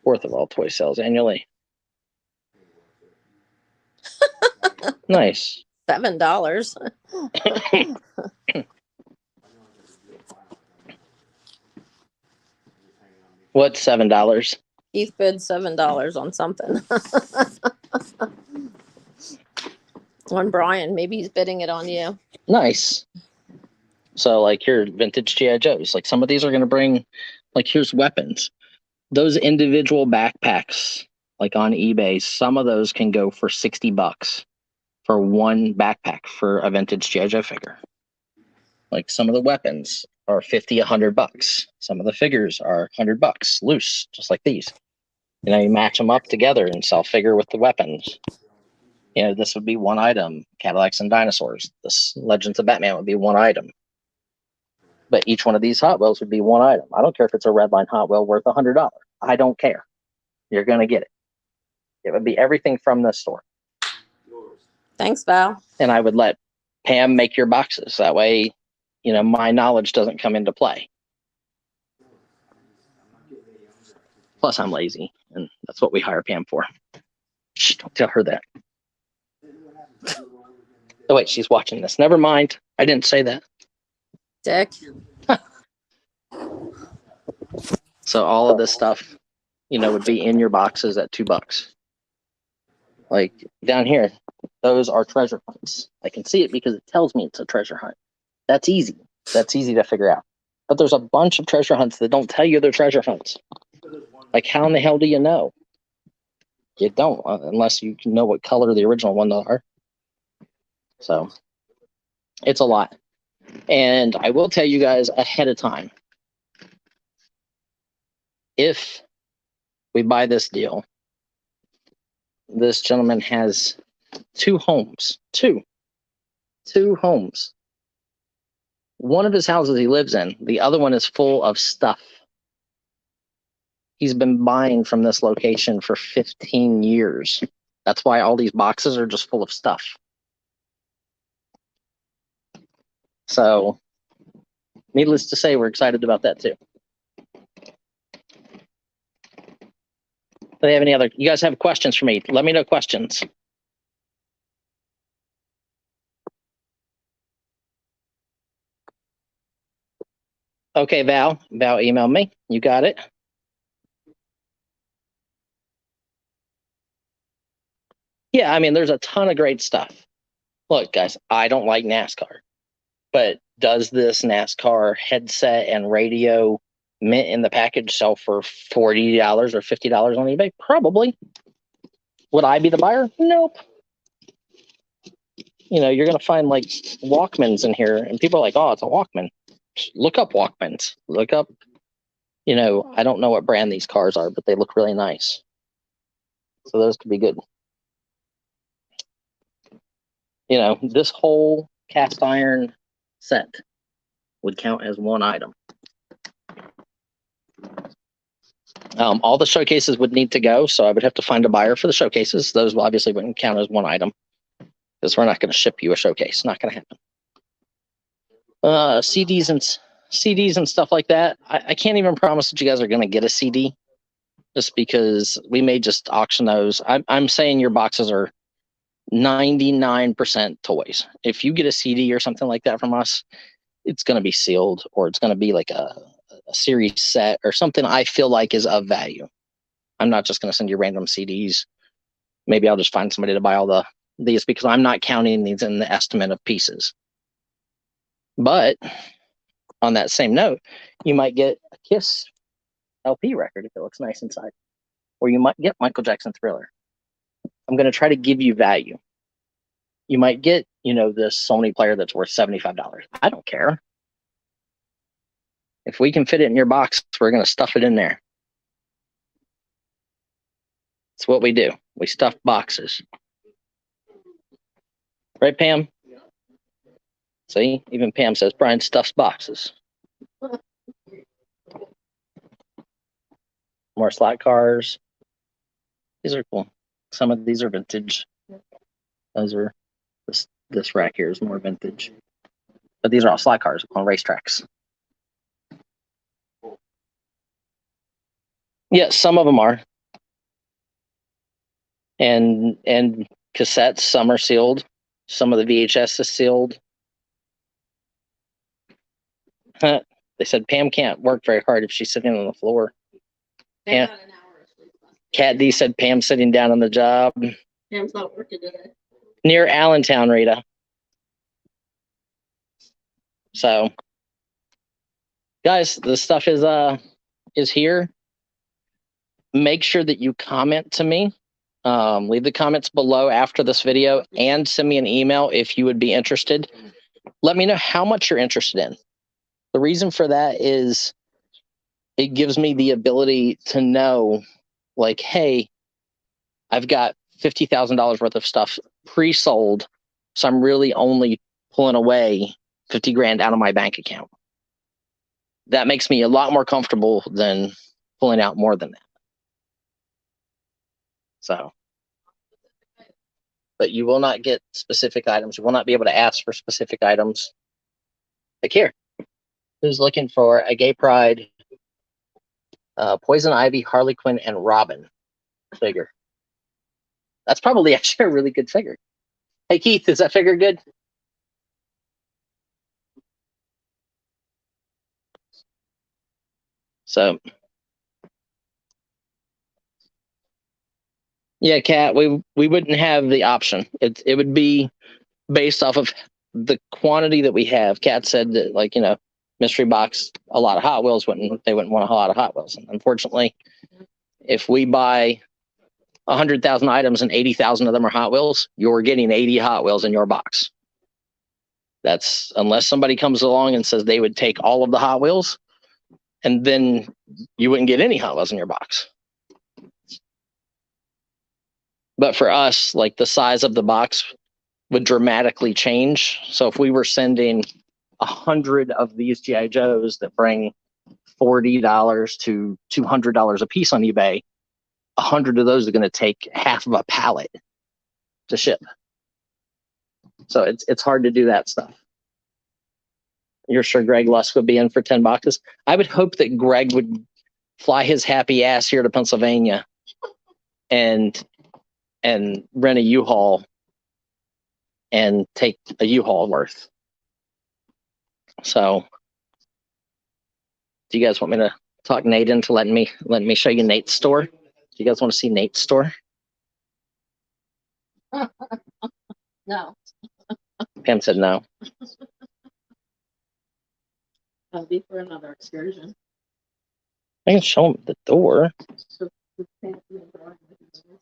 Fourth of all toy sales annually. Nice. $7. What's $7? Keith bid $7 on something. On Brian, maybe he's bidding it on you. Nice. So, like, here, vintage G.I. Joes. Like, some of these are going to bring, like, here's weapons. Those individual backpacks, like on eBay, some of those can go for $60 for one backpack for a vintage G.I. Joe figure. Like, some of the weapons are $50, $100. Some of the figures are $100 loose, just like these. You match them up together and sell figure with the weapons. This would be one item. Cadillacs and Dinosaurs. This Legends of Batman would be one item. But each one of these Hot Wheels would be one item. I don't care if it's a Redline Hot Wheel worth $100. I don't care. You're going to get it. It would be everything from this store. Thanks, Val. And I would let Pam make your boxes. That way, my knowledge doesn't come into play. Plus, I'm lazy, and that's what we hire Pam for. Shh, don't tell her that. Oh, wait, she's watching this. Never mind. I didn't say that. Dick. So all of this stuff, would be in your boxes at $2. Like down here, those are treasure hunts. I can see it because it tells me it's a treasure hunt. That's easy. That's easy to figure out. But there's a bunch of treasure hunts that don't tell you they're treasure hunts. Like, how in the hell do you know? You don't, unless you know what color the original ones are. So it's a lot. And I will tell you guys ahead of time, if we buy this deal, this gentleman has 2 homes. Two homes. One of his houses he lives in, the other one is full of stuff. He's been buying from this location for 15 years. That's why all these boxes are just full of stuff. So, needless to say, we're excited about that too. Do they have any other? You guys have questions for me? Let me know questions. Okay, Val, email me. You got it. Yeah, I mean, there's a ton of great stuff. Look, guys, I don't like NASCAR, but does this NASCAR headset and radio mint in the package sell for $40 or $50 on eBay? Probably. Would I be the buyer? Nope. You're going to find like Walkmans in here, and people are like, oh, it's a Walkman. Look up Walkmans. Look up, I don't know what brand these cars are, but they look really nice. So those could be good. This whole cast iron set would count as one item. All the showcases would need to go, so I would have to find a buyer for the showcases. Those obviously wouldn't count as one item because we're not going to ship you a showcase. Not going to happen. CDs and stuff like that. I can't even promise that you guys are going to get a CD, just because we may just auction those. I'm saying your boxes are 99% toys. If you get a CD or something like that from us, it's going to be sealed, or it's going to be like a series set or something I feel like is of value. I'm not just going to send you random CDs. Maybe I'll just find somebody to buy all these because I'm not counting these in the estimate of pieces. But on that same note, you might get a Kiss LP record if it looks nice inside, or you might get Michael Jackson Thriller. I'm going to try to give you value. You might get, this Sony player that's worth $75. I don't care. If we can fit it in your box, we're going to stuff it in there. It's what we do. We stuff boxes. Right, Pam? See, even Pam says Brian stuffs boxes. More slot cars. These are cool. Some of these are vintage. Those are this rack here is more vintage. But these are all slot cars on racetracks. Yeah, some of them are. And cassettes, some are sealed. Some of the VHS is sealed. Huh. They said Pam can't work very hard if she's sitting on the floor. They Yeah. got an hour of sleep left. Cat D said Pam's sitting down on the job. Pam's not working today. Near Allentown, Rita. So, guys, the stuff is here. Make sure that you comment to me. Leave the comments below after this video and send me an email if you would be interested. Let me know how much you're interested in. The reason for that is it gives me the ability to know, like, hey, I've got $50,000 worth of stuff pre-sold, so I'm really only pulling away 50 grand out of my bank account. That makes me a lot more comfortable than pulling out more than that. So, but you will not get specific items. You will not be able to ask for specific items. Like here, who's looking for a Gay Pride, Poison Ivy, Harley Quinn, and Robin figure? That's probably actually a really good figure. Hey, Keith, is that figure good? So, yeah, Kat, we wouldn't have the option. It would be based off of the quantity that we have. Kat said that, like, you know, mystery box, a lot of Hot Wheels wouldn't want a lot of Hot Wheels. And unfortunately, if we buy 100,000 items and 80,000 of them are Hot Wheels, you're getting 80 Hot Wheels in your box. That's unless somebody comes along and says they would take all of the Hot Wheels, and then you wouldn't get any Hot Wheels in your box. But for us, like, the size of the box would dramatically change. So if we were sending 100 of these GI Joes that bring $40 to $200 a piece on eBay, 100 of those are going to take half of a pallet to ship. So it's hard to do that stuff. You're sure Greg Lusk would be in for 10 boxes? I would hope that Greg would fly his happy ass here to Pennsylvania and rent a U-Haul and take a U-Haul worth. So, do you guys want me to talk Nate into letting me show you Nate's store? Do you guys want to see Nate's store? No, Pam said no. that'll be for another excursion. I can show him the door. So, the fancy and drawing with you.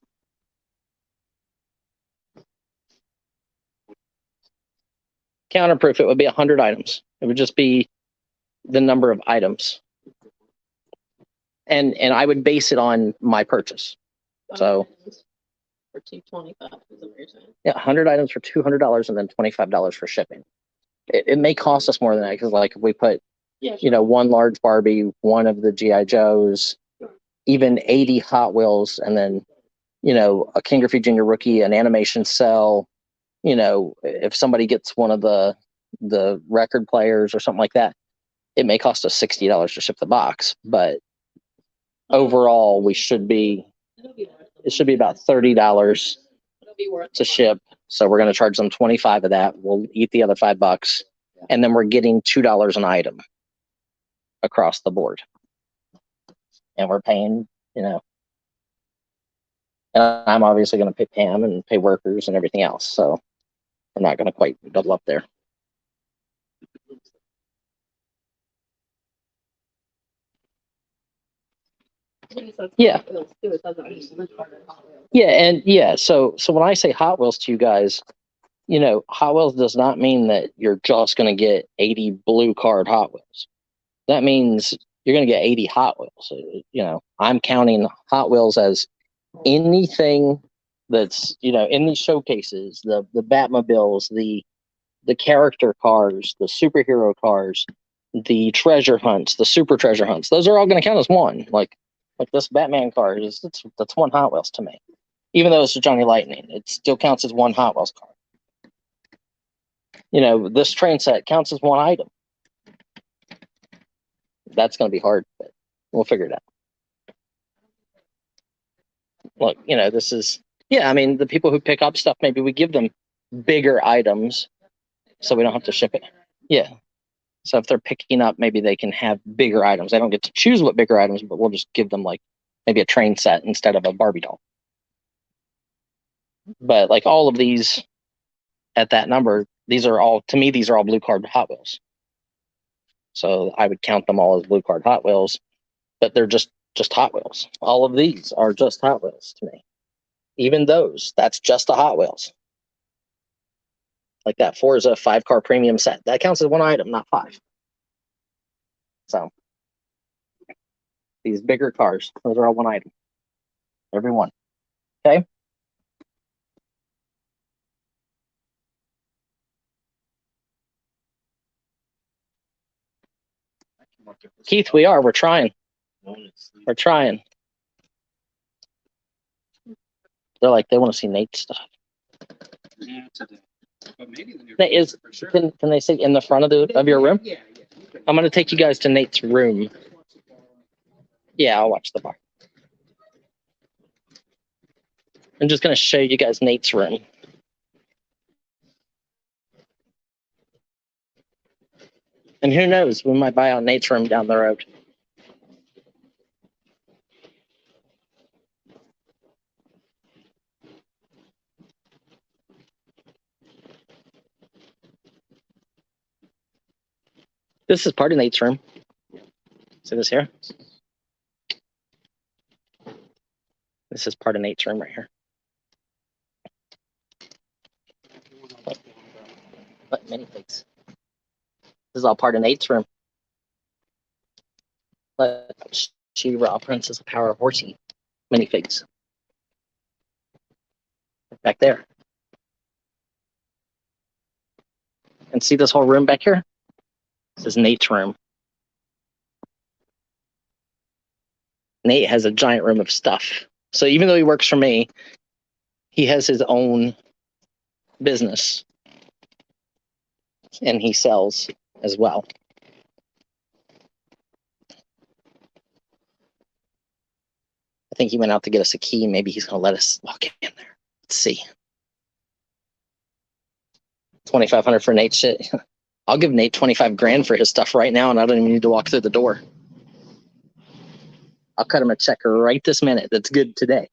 Counterproof, it would be 100 items. It would just be the number of items. And I would base it on my purchase. So, for $225 is what you're saying. yeah, 100 items for $200 and then $25 for shipping. It may cost us more than that because, like, if we put, Yeah, you know, one large Barbie, one of the GI Joes, even 80 Hot Wheels, and then, you know, a King Griffey Jr. rookie, an animation cell. You know, if somebody gets one of the record players or something like that, it may cost us $60 to ship the box. But overall, it should be about $30 It'll be worth to ship. So we're going to charge them 25 of that. We'll eat the other $5, and then we're getting $2 an item across the board. And we're paying, you know, and I'm obviously going to pay Pam and pay workers and everything else. So we're not going to quite double up there. Yeah. Yeah, and yeah, so when I say Hot Wheels to you guys, you know, Hot Wheels does not mean that you're just going to get 80 blue card Hot Wheels. that means you're going to get 80 Hot Wheels. So, you know, I'm counting Hot Wheels as anything that's, you know, in these showcases, the Batmobiles, the character cars, the superhero cars, the treasure hunts, the super treasure hunts. Those are all going to count as one. Like this Batman car is that's one Hot Wheels to me. Even though it's a Johnny Lightning, it still counts as one Hot Wheels car. You know, this train set counts as one item. That's going to be hard, but we'll figure it out. Look, you know, this is, yeah, I mean, the people who pick up stuff, maybe we give them bigger items so we don't have to ship it. Yeah. So if they're picking up, maybe they can have bigger items. They don't get to choose what bigger items, but we'll just give them like maybe a train set instead of a Barbie doll. But like all of these at that number, these are all, to me, these are all blue card Hot Wheels. So I would count them all as blue card Hot Wheels, but they're just Hot Wheels. All of these are just Hot Wheels to me. Even those, that's just a Hot Wheels. Like that Forza 5-car premium set. That counts as one item, not 5. So these bigger cars, those are all one item. Every one. Okay? Keith, we are. We're trying. We're trying. They're like, they want to see Nate's stuff. Yeah, today. But maybe the new Nate, is, for sure. can they sit in the front of your room? Yeah. I'm going to take you guys to Nate's room. Yeah, I'll watch the bar. I'm just going to show you guys Nate's room. And who knows, we might buy out Nate's room down the road. This is part of Nate's room. See this here? This is part of Nate's room right here. What minifigs? This is all part of Nate's room. She-Ra, Princess of Power, Horsey minifigs. Back there. And see this whole room back here? This is Nate's room. Nate has a giant room of stuff. So even though he works for me, he has his own business. And he sells as well. I think he went out to get us a key. Maybe he's going to let us walk in there. Let's see. 2,500 for Nate's shit. I'll give Nate 25 grand for his stuff right now, and I don't even need to walk through the door. I'll cut him a check right this minute. That's good today.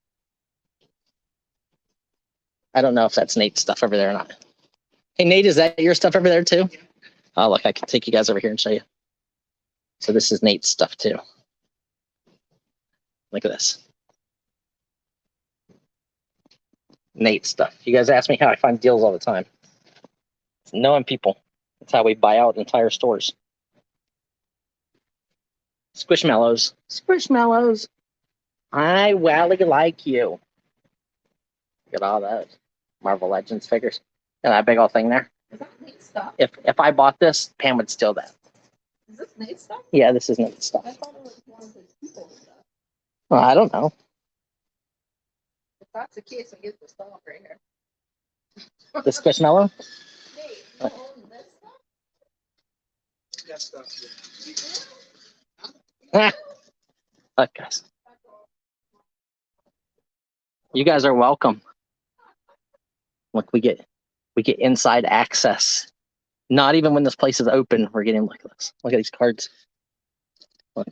I don't know if that's Nate's stuff over there or not. Hey, Nate, is that your stuff over there too? Oh, look, I can take you guys over here and show you. So this is Nate's stuff too. Look at this. Nate's stuff. You guys ask me how I find deals all the time. It's knowing people. That's how we buy out entire stores. Squishmallows. Squishmallows. I wally like you. Look at all those Marvel Legends figures. And that big old thing there. Is that Nate's stuff? If I bought this, Pam would steal that. Is this Nate's stuff? Yeah, this is Nate's stuff. I thought it was one of his people's stuff. Well, I don't know. If that's the case, I get the stuff right here. The Squishmallow? Nate, you own this stuff? That stuff. Look, guys. You guys are welcome. Look, we get inside access. Not even when this place is open, we're getting, look at this. Look at these cards. Look.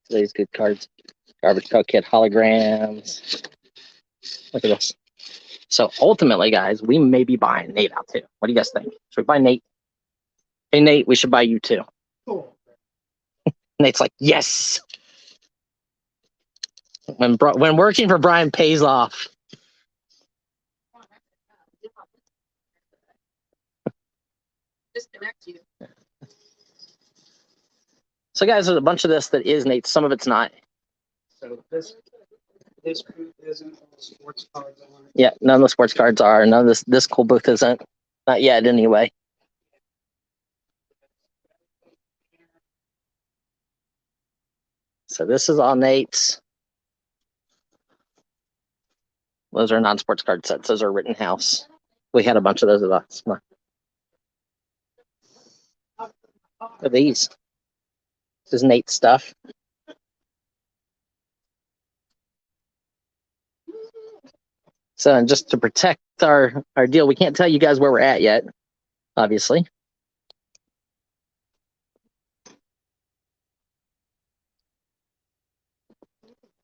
These good cards. Garbage Pail Kid holograms. Look at this. So ultimately, guys, we may be buying Nate out too. What do you guys think? Should we buy Nate? Hey, Nate, we should buy you too. Cool. Nate's like, yes. When working for Brian pays off. disconnect you. So, guys, there's a bunch of this that is Nate. Some of it's not. So this booth isn't all sports cards on it. Yeah, none of the sports cards are. None of this cool booth isn't. Not yet, anyway. So this is all Nate's. Those are non-sports card sets. Those are Rittenhouse. We had a bunch of those at us. Look at these. This is Nate's stuff. So, and just to protect our deal, we can't tell you guys where we're at yet, obviously.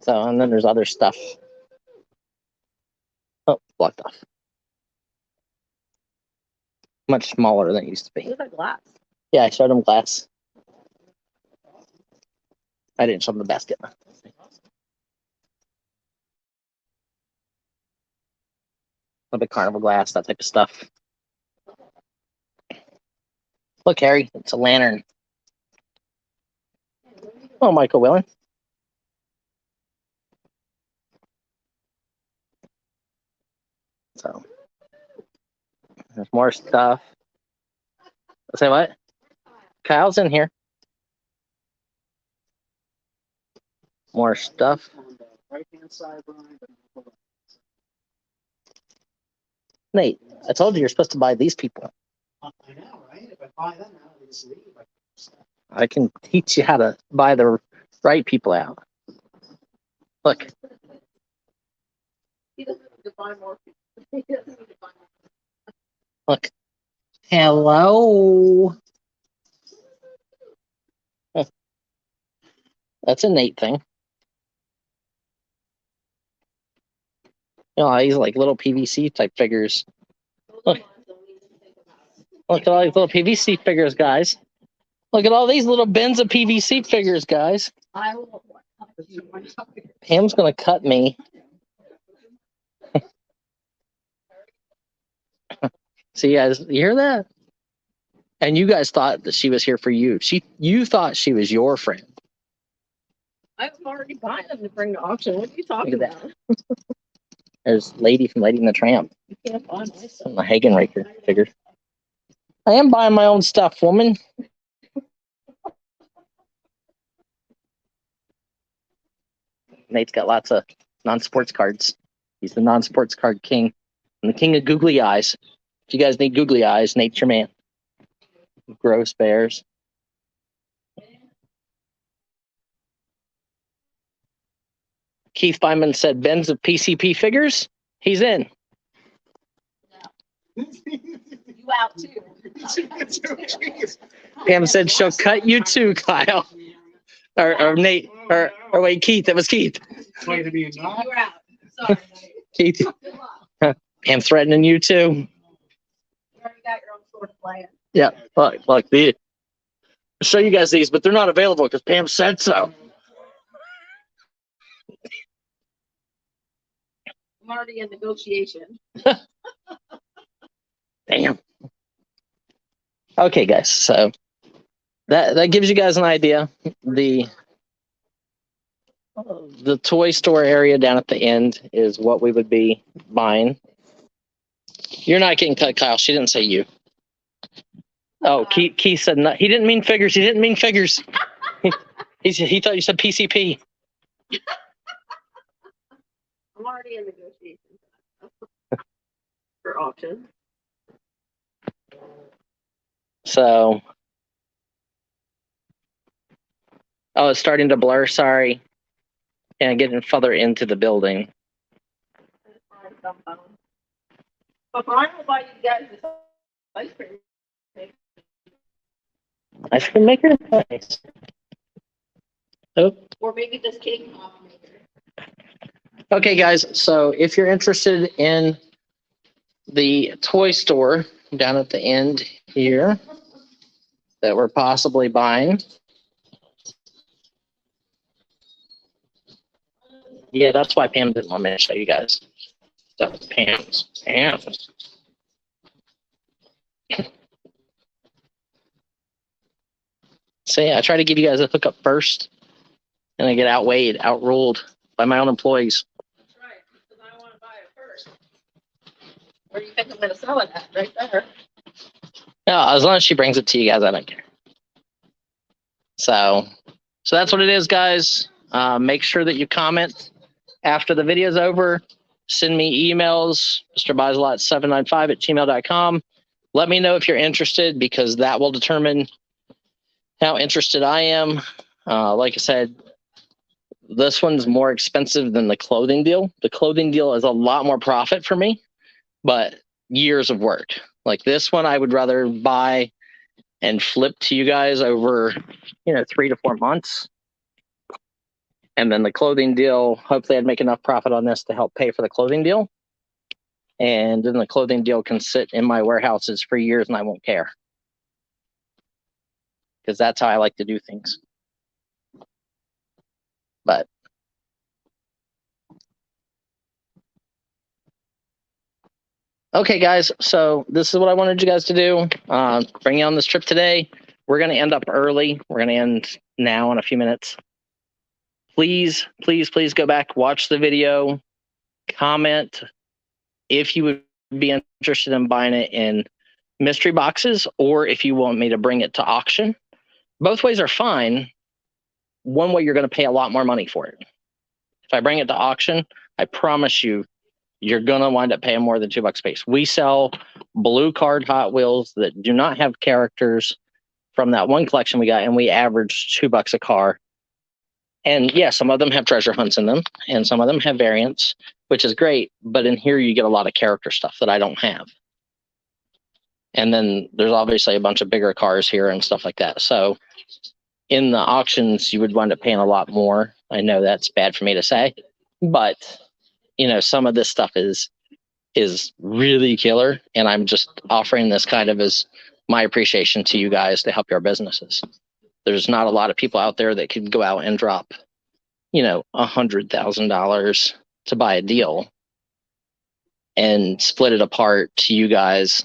So, and then there's other stuff. Oh, blocked off. Much smaller than it used to be. Look at glass. Yeah, I showed him glass. I didn't show him the basket. A bit carnival glass, that type of stuff. Look, Harry, it's a lantern. Oh, Michael Willen. So, there's more stuff. Say what? Kyle's in here. More stuff. On the right-hand side, Brian, but not the left. Nate, I told you you're supposed to buy these people. I know, right? If I buy them out, they just leave. I can teach you how to buy the right people out. Look, He doesn't need to buy more people. He doesn't need to buy more. look. Hello. Huh. That's a Nate thing. You know, these like little PVC type figures. Look. Look at all these little PVC figures, guys. Look at all these little bins of PVC figures, guys. I will. Pam's gonna cut me. See, guys, you hear that? And you guys thought that she was here for you. You thought she was your friend. I was already buying them to bring to auction. What are you talking Look at about? There's Lady from Lady and the Tramp. You can't buy my stuff. The Hagenraker figure. I am buying my own stuff, woman. Nate's got lots of non-sports cards. He's the non-sports card king. And the king of googly eyes. If you guys need googly eyes, Nate's your man. Gross bears. Keith Feynman said Ben's of PCP figures. He's in. You out too. Pam said she'll cut you too, Kyle. Or Nate. Or wait, Keith. It was Keith. Way to be not. You're out. Sorry. Keith. Good luck. Pam threatening you too. You already got your own sort of plan. Yeah. Look, I'll show you guys these, but they're not available because Pam said so. I'm already in negotiation. Damn. Okay, guys. So that gives you guys an idea. The toy store area down at the end is what we would be buying. You're not getting cut, Kyle. She didn't say you. Oh, Keith said no. He didn't mean figures. He didn't mean figures. He thought you said PCP. I'm already in negotiation for auction. So, oh, it's starting to blur. Sorry. And getting further into the building. But Brian will buy you guys this ice cream. Ice cream maker? Nice. Oh. Or maybe this cake pop maker. Okay, guys. So if you're interested in the toy store down at the end here that we're possibly buying. Yeah, that's why Pam didn't want me to show you guys. That was Pam's. See, I try to give you guys a hookup first, and I get outweighed, outruled by my own employees. That's right, because I want to buy it first. Where do you think I'm going to sell it at? Right there. Yeah, as long as she brings it to you guys, I don't care. So that's what it is, guys. Make sure that you comment after the video's over. Send me emails, mrbislot795@gmail.com. Let me know if you're interested, because that will determine how interested I am. Like I said, this one's more expensive than the clothing deal. The clothing deal is a lot more profit for me, but years of work. Like this one, I would rather buy and flip to you guys over, 3 to 4 months. And then the clothing deal, hopefully I'd make enough profit on this to help pay for the clothing deal. And then the clothing deal can sit in my warehouses for years and I won't care. Because that's how I like to do things. But okay, guys, so this is what I wanted you guys to do. Bring you on this trip today. We're going to end up early. We're going to end now in a few minutes. Please, please, please go back, watch the video, comment if you would be interested in buying it in mystery boxes, or if you want me to bring it to auction. Both ways are fine. One way, you're going to pay a lot more money for it. If I bring it to auction, I promise you, you're going to wind up paying more than $2 a piece. We sell blue card Hot Wheels that do not have characters from that one collection we got, and we average $2 a car. And yeah, some of them have treasure hunts in them, and some of them have variants, which is great. But in here, you get a lot of character stuff that I don't have. And then there's obviously a bunch of bigger cars here and stuff like that. So in the auctions, you would wind up paying a lot more. I know that's bad for me to say, but some of this stuff is really killer. And I'm just offering this kind of as my appreciation to you guys to help your businesses. There's not a lot of people out there that could go out and drop, $100,000 to buy a deal and split it apart to you guys,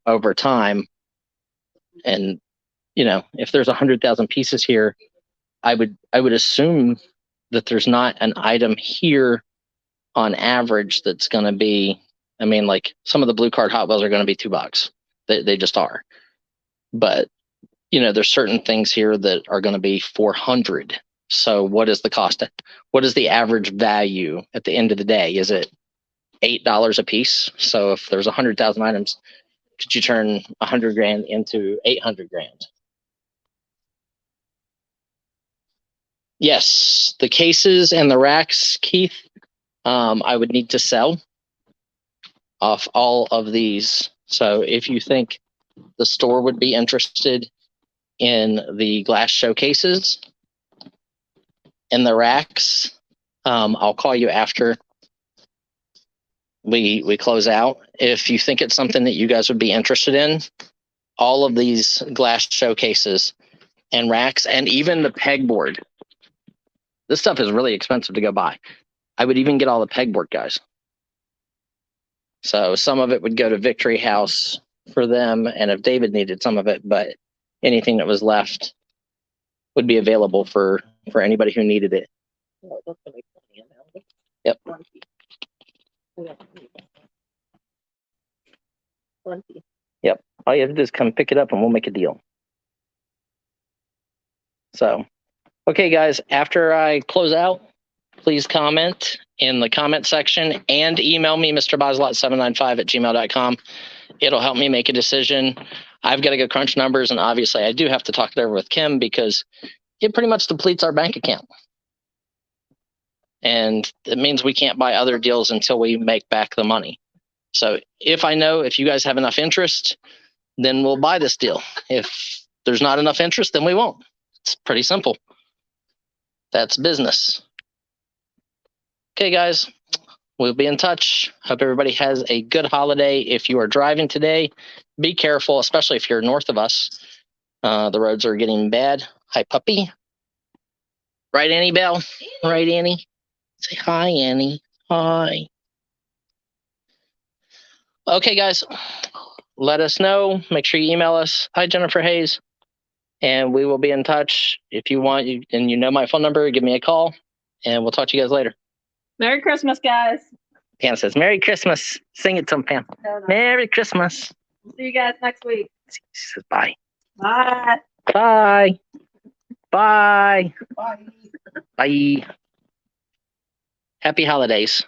over time. And, if there's 100,000 pieces here, I would assume that there's not an item here on average that's going to be, like some of the blue card Hot Wheels are going to be $2. They just are. But, there's certain things here that are going to be 400. So what is the cost? What is the average value at the end of the day? Is it $8 a piece? So if there's 100,000 items, could you turn 100 grand into 800 grand? Yes, the cases and the racks, Keith, I would need to sell off all of these. So if you think the store would be interested in the glass showcases and the racks, I'll call you after we close out. If you think it's something that you guys would be interested in, all of these glass showcases and racks, and even the pegboard. This stuff is really expensive to go buy. I would even get all the pegboard, guys. So some of it would go to Victory House for them, and if David needed some of it, but anything that was left would be available for anybody who needed it. Yep. Yep. All you have to do is come pick it up and we'll make a deal. So, okay, guys, after I close out, please comment in the comment section and email me, mrbislot795@gmail.com. It'll help me make a decision. I've got to go crunch numbers, and obviously I do have to talk it over with Kim because it pretty much depletes our bank account. And it means we can't buy other deals until we make back the money. So if you guys have enough interest, then we'll buy this deal. If there's not enough interest, then we won't. It's pretty simple. That's business. Okay, guys, we'll be in touch. Hope everybody has a good holiday. If you are driving today, be careful, especially if you're north of us. The roads are getting bad. Hi, puppy. Right, Annie Bell? Right, Annie? Say hi, Annie. Hi. Okay, guys, let us know. Make sure you email us. Hi, Jennifer Hayes. and we will be in touch. If you want, and you know my phone number, give me a call, and we'll talk to you guys later. Merry Christmas, guys. Pam says, Merry Christmas. Sing it to him, Pam. Merry Christmas. We'll see you guys next week. She says, bye. Bye. Bye. Bye. Bye. Bye. Happy holidays.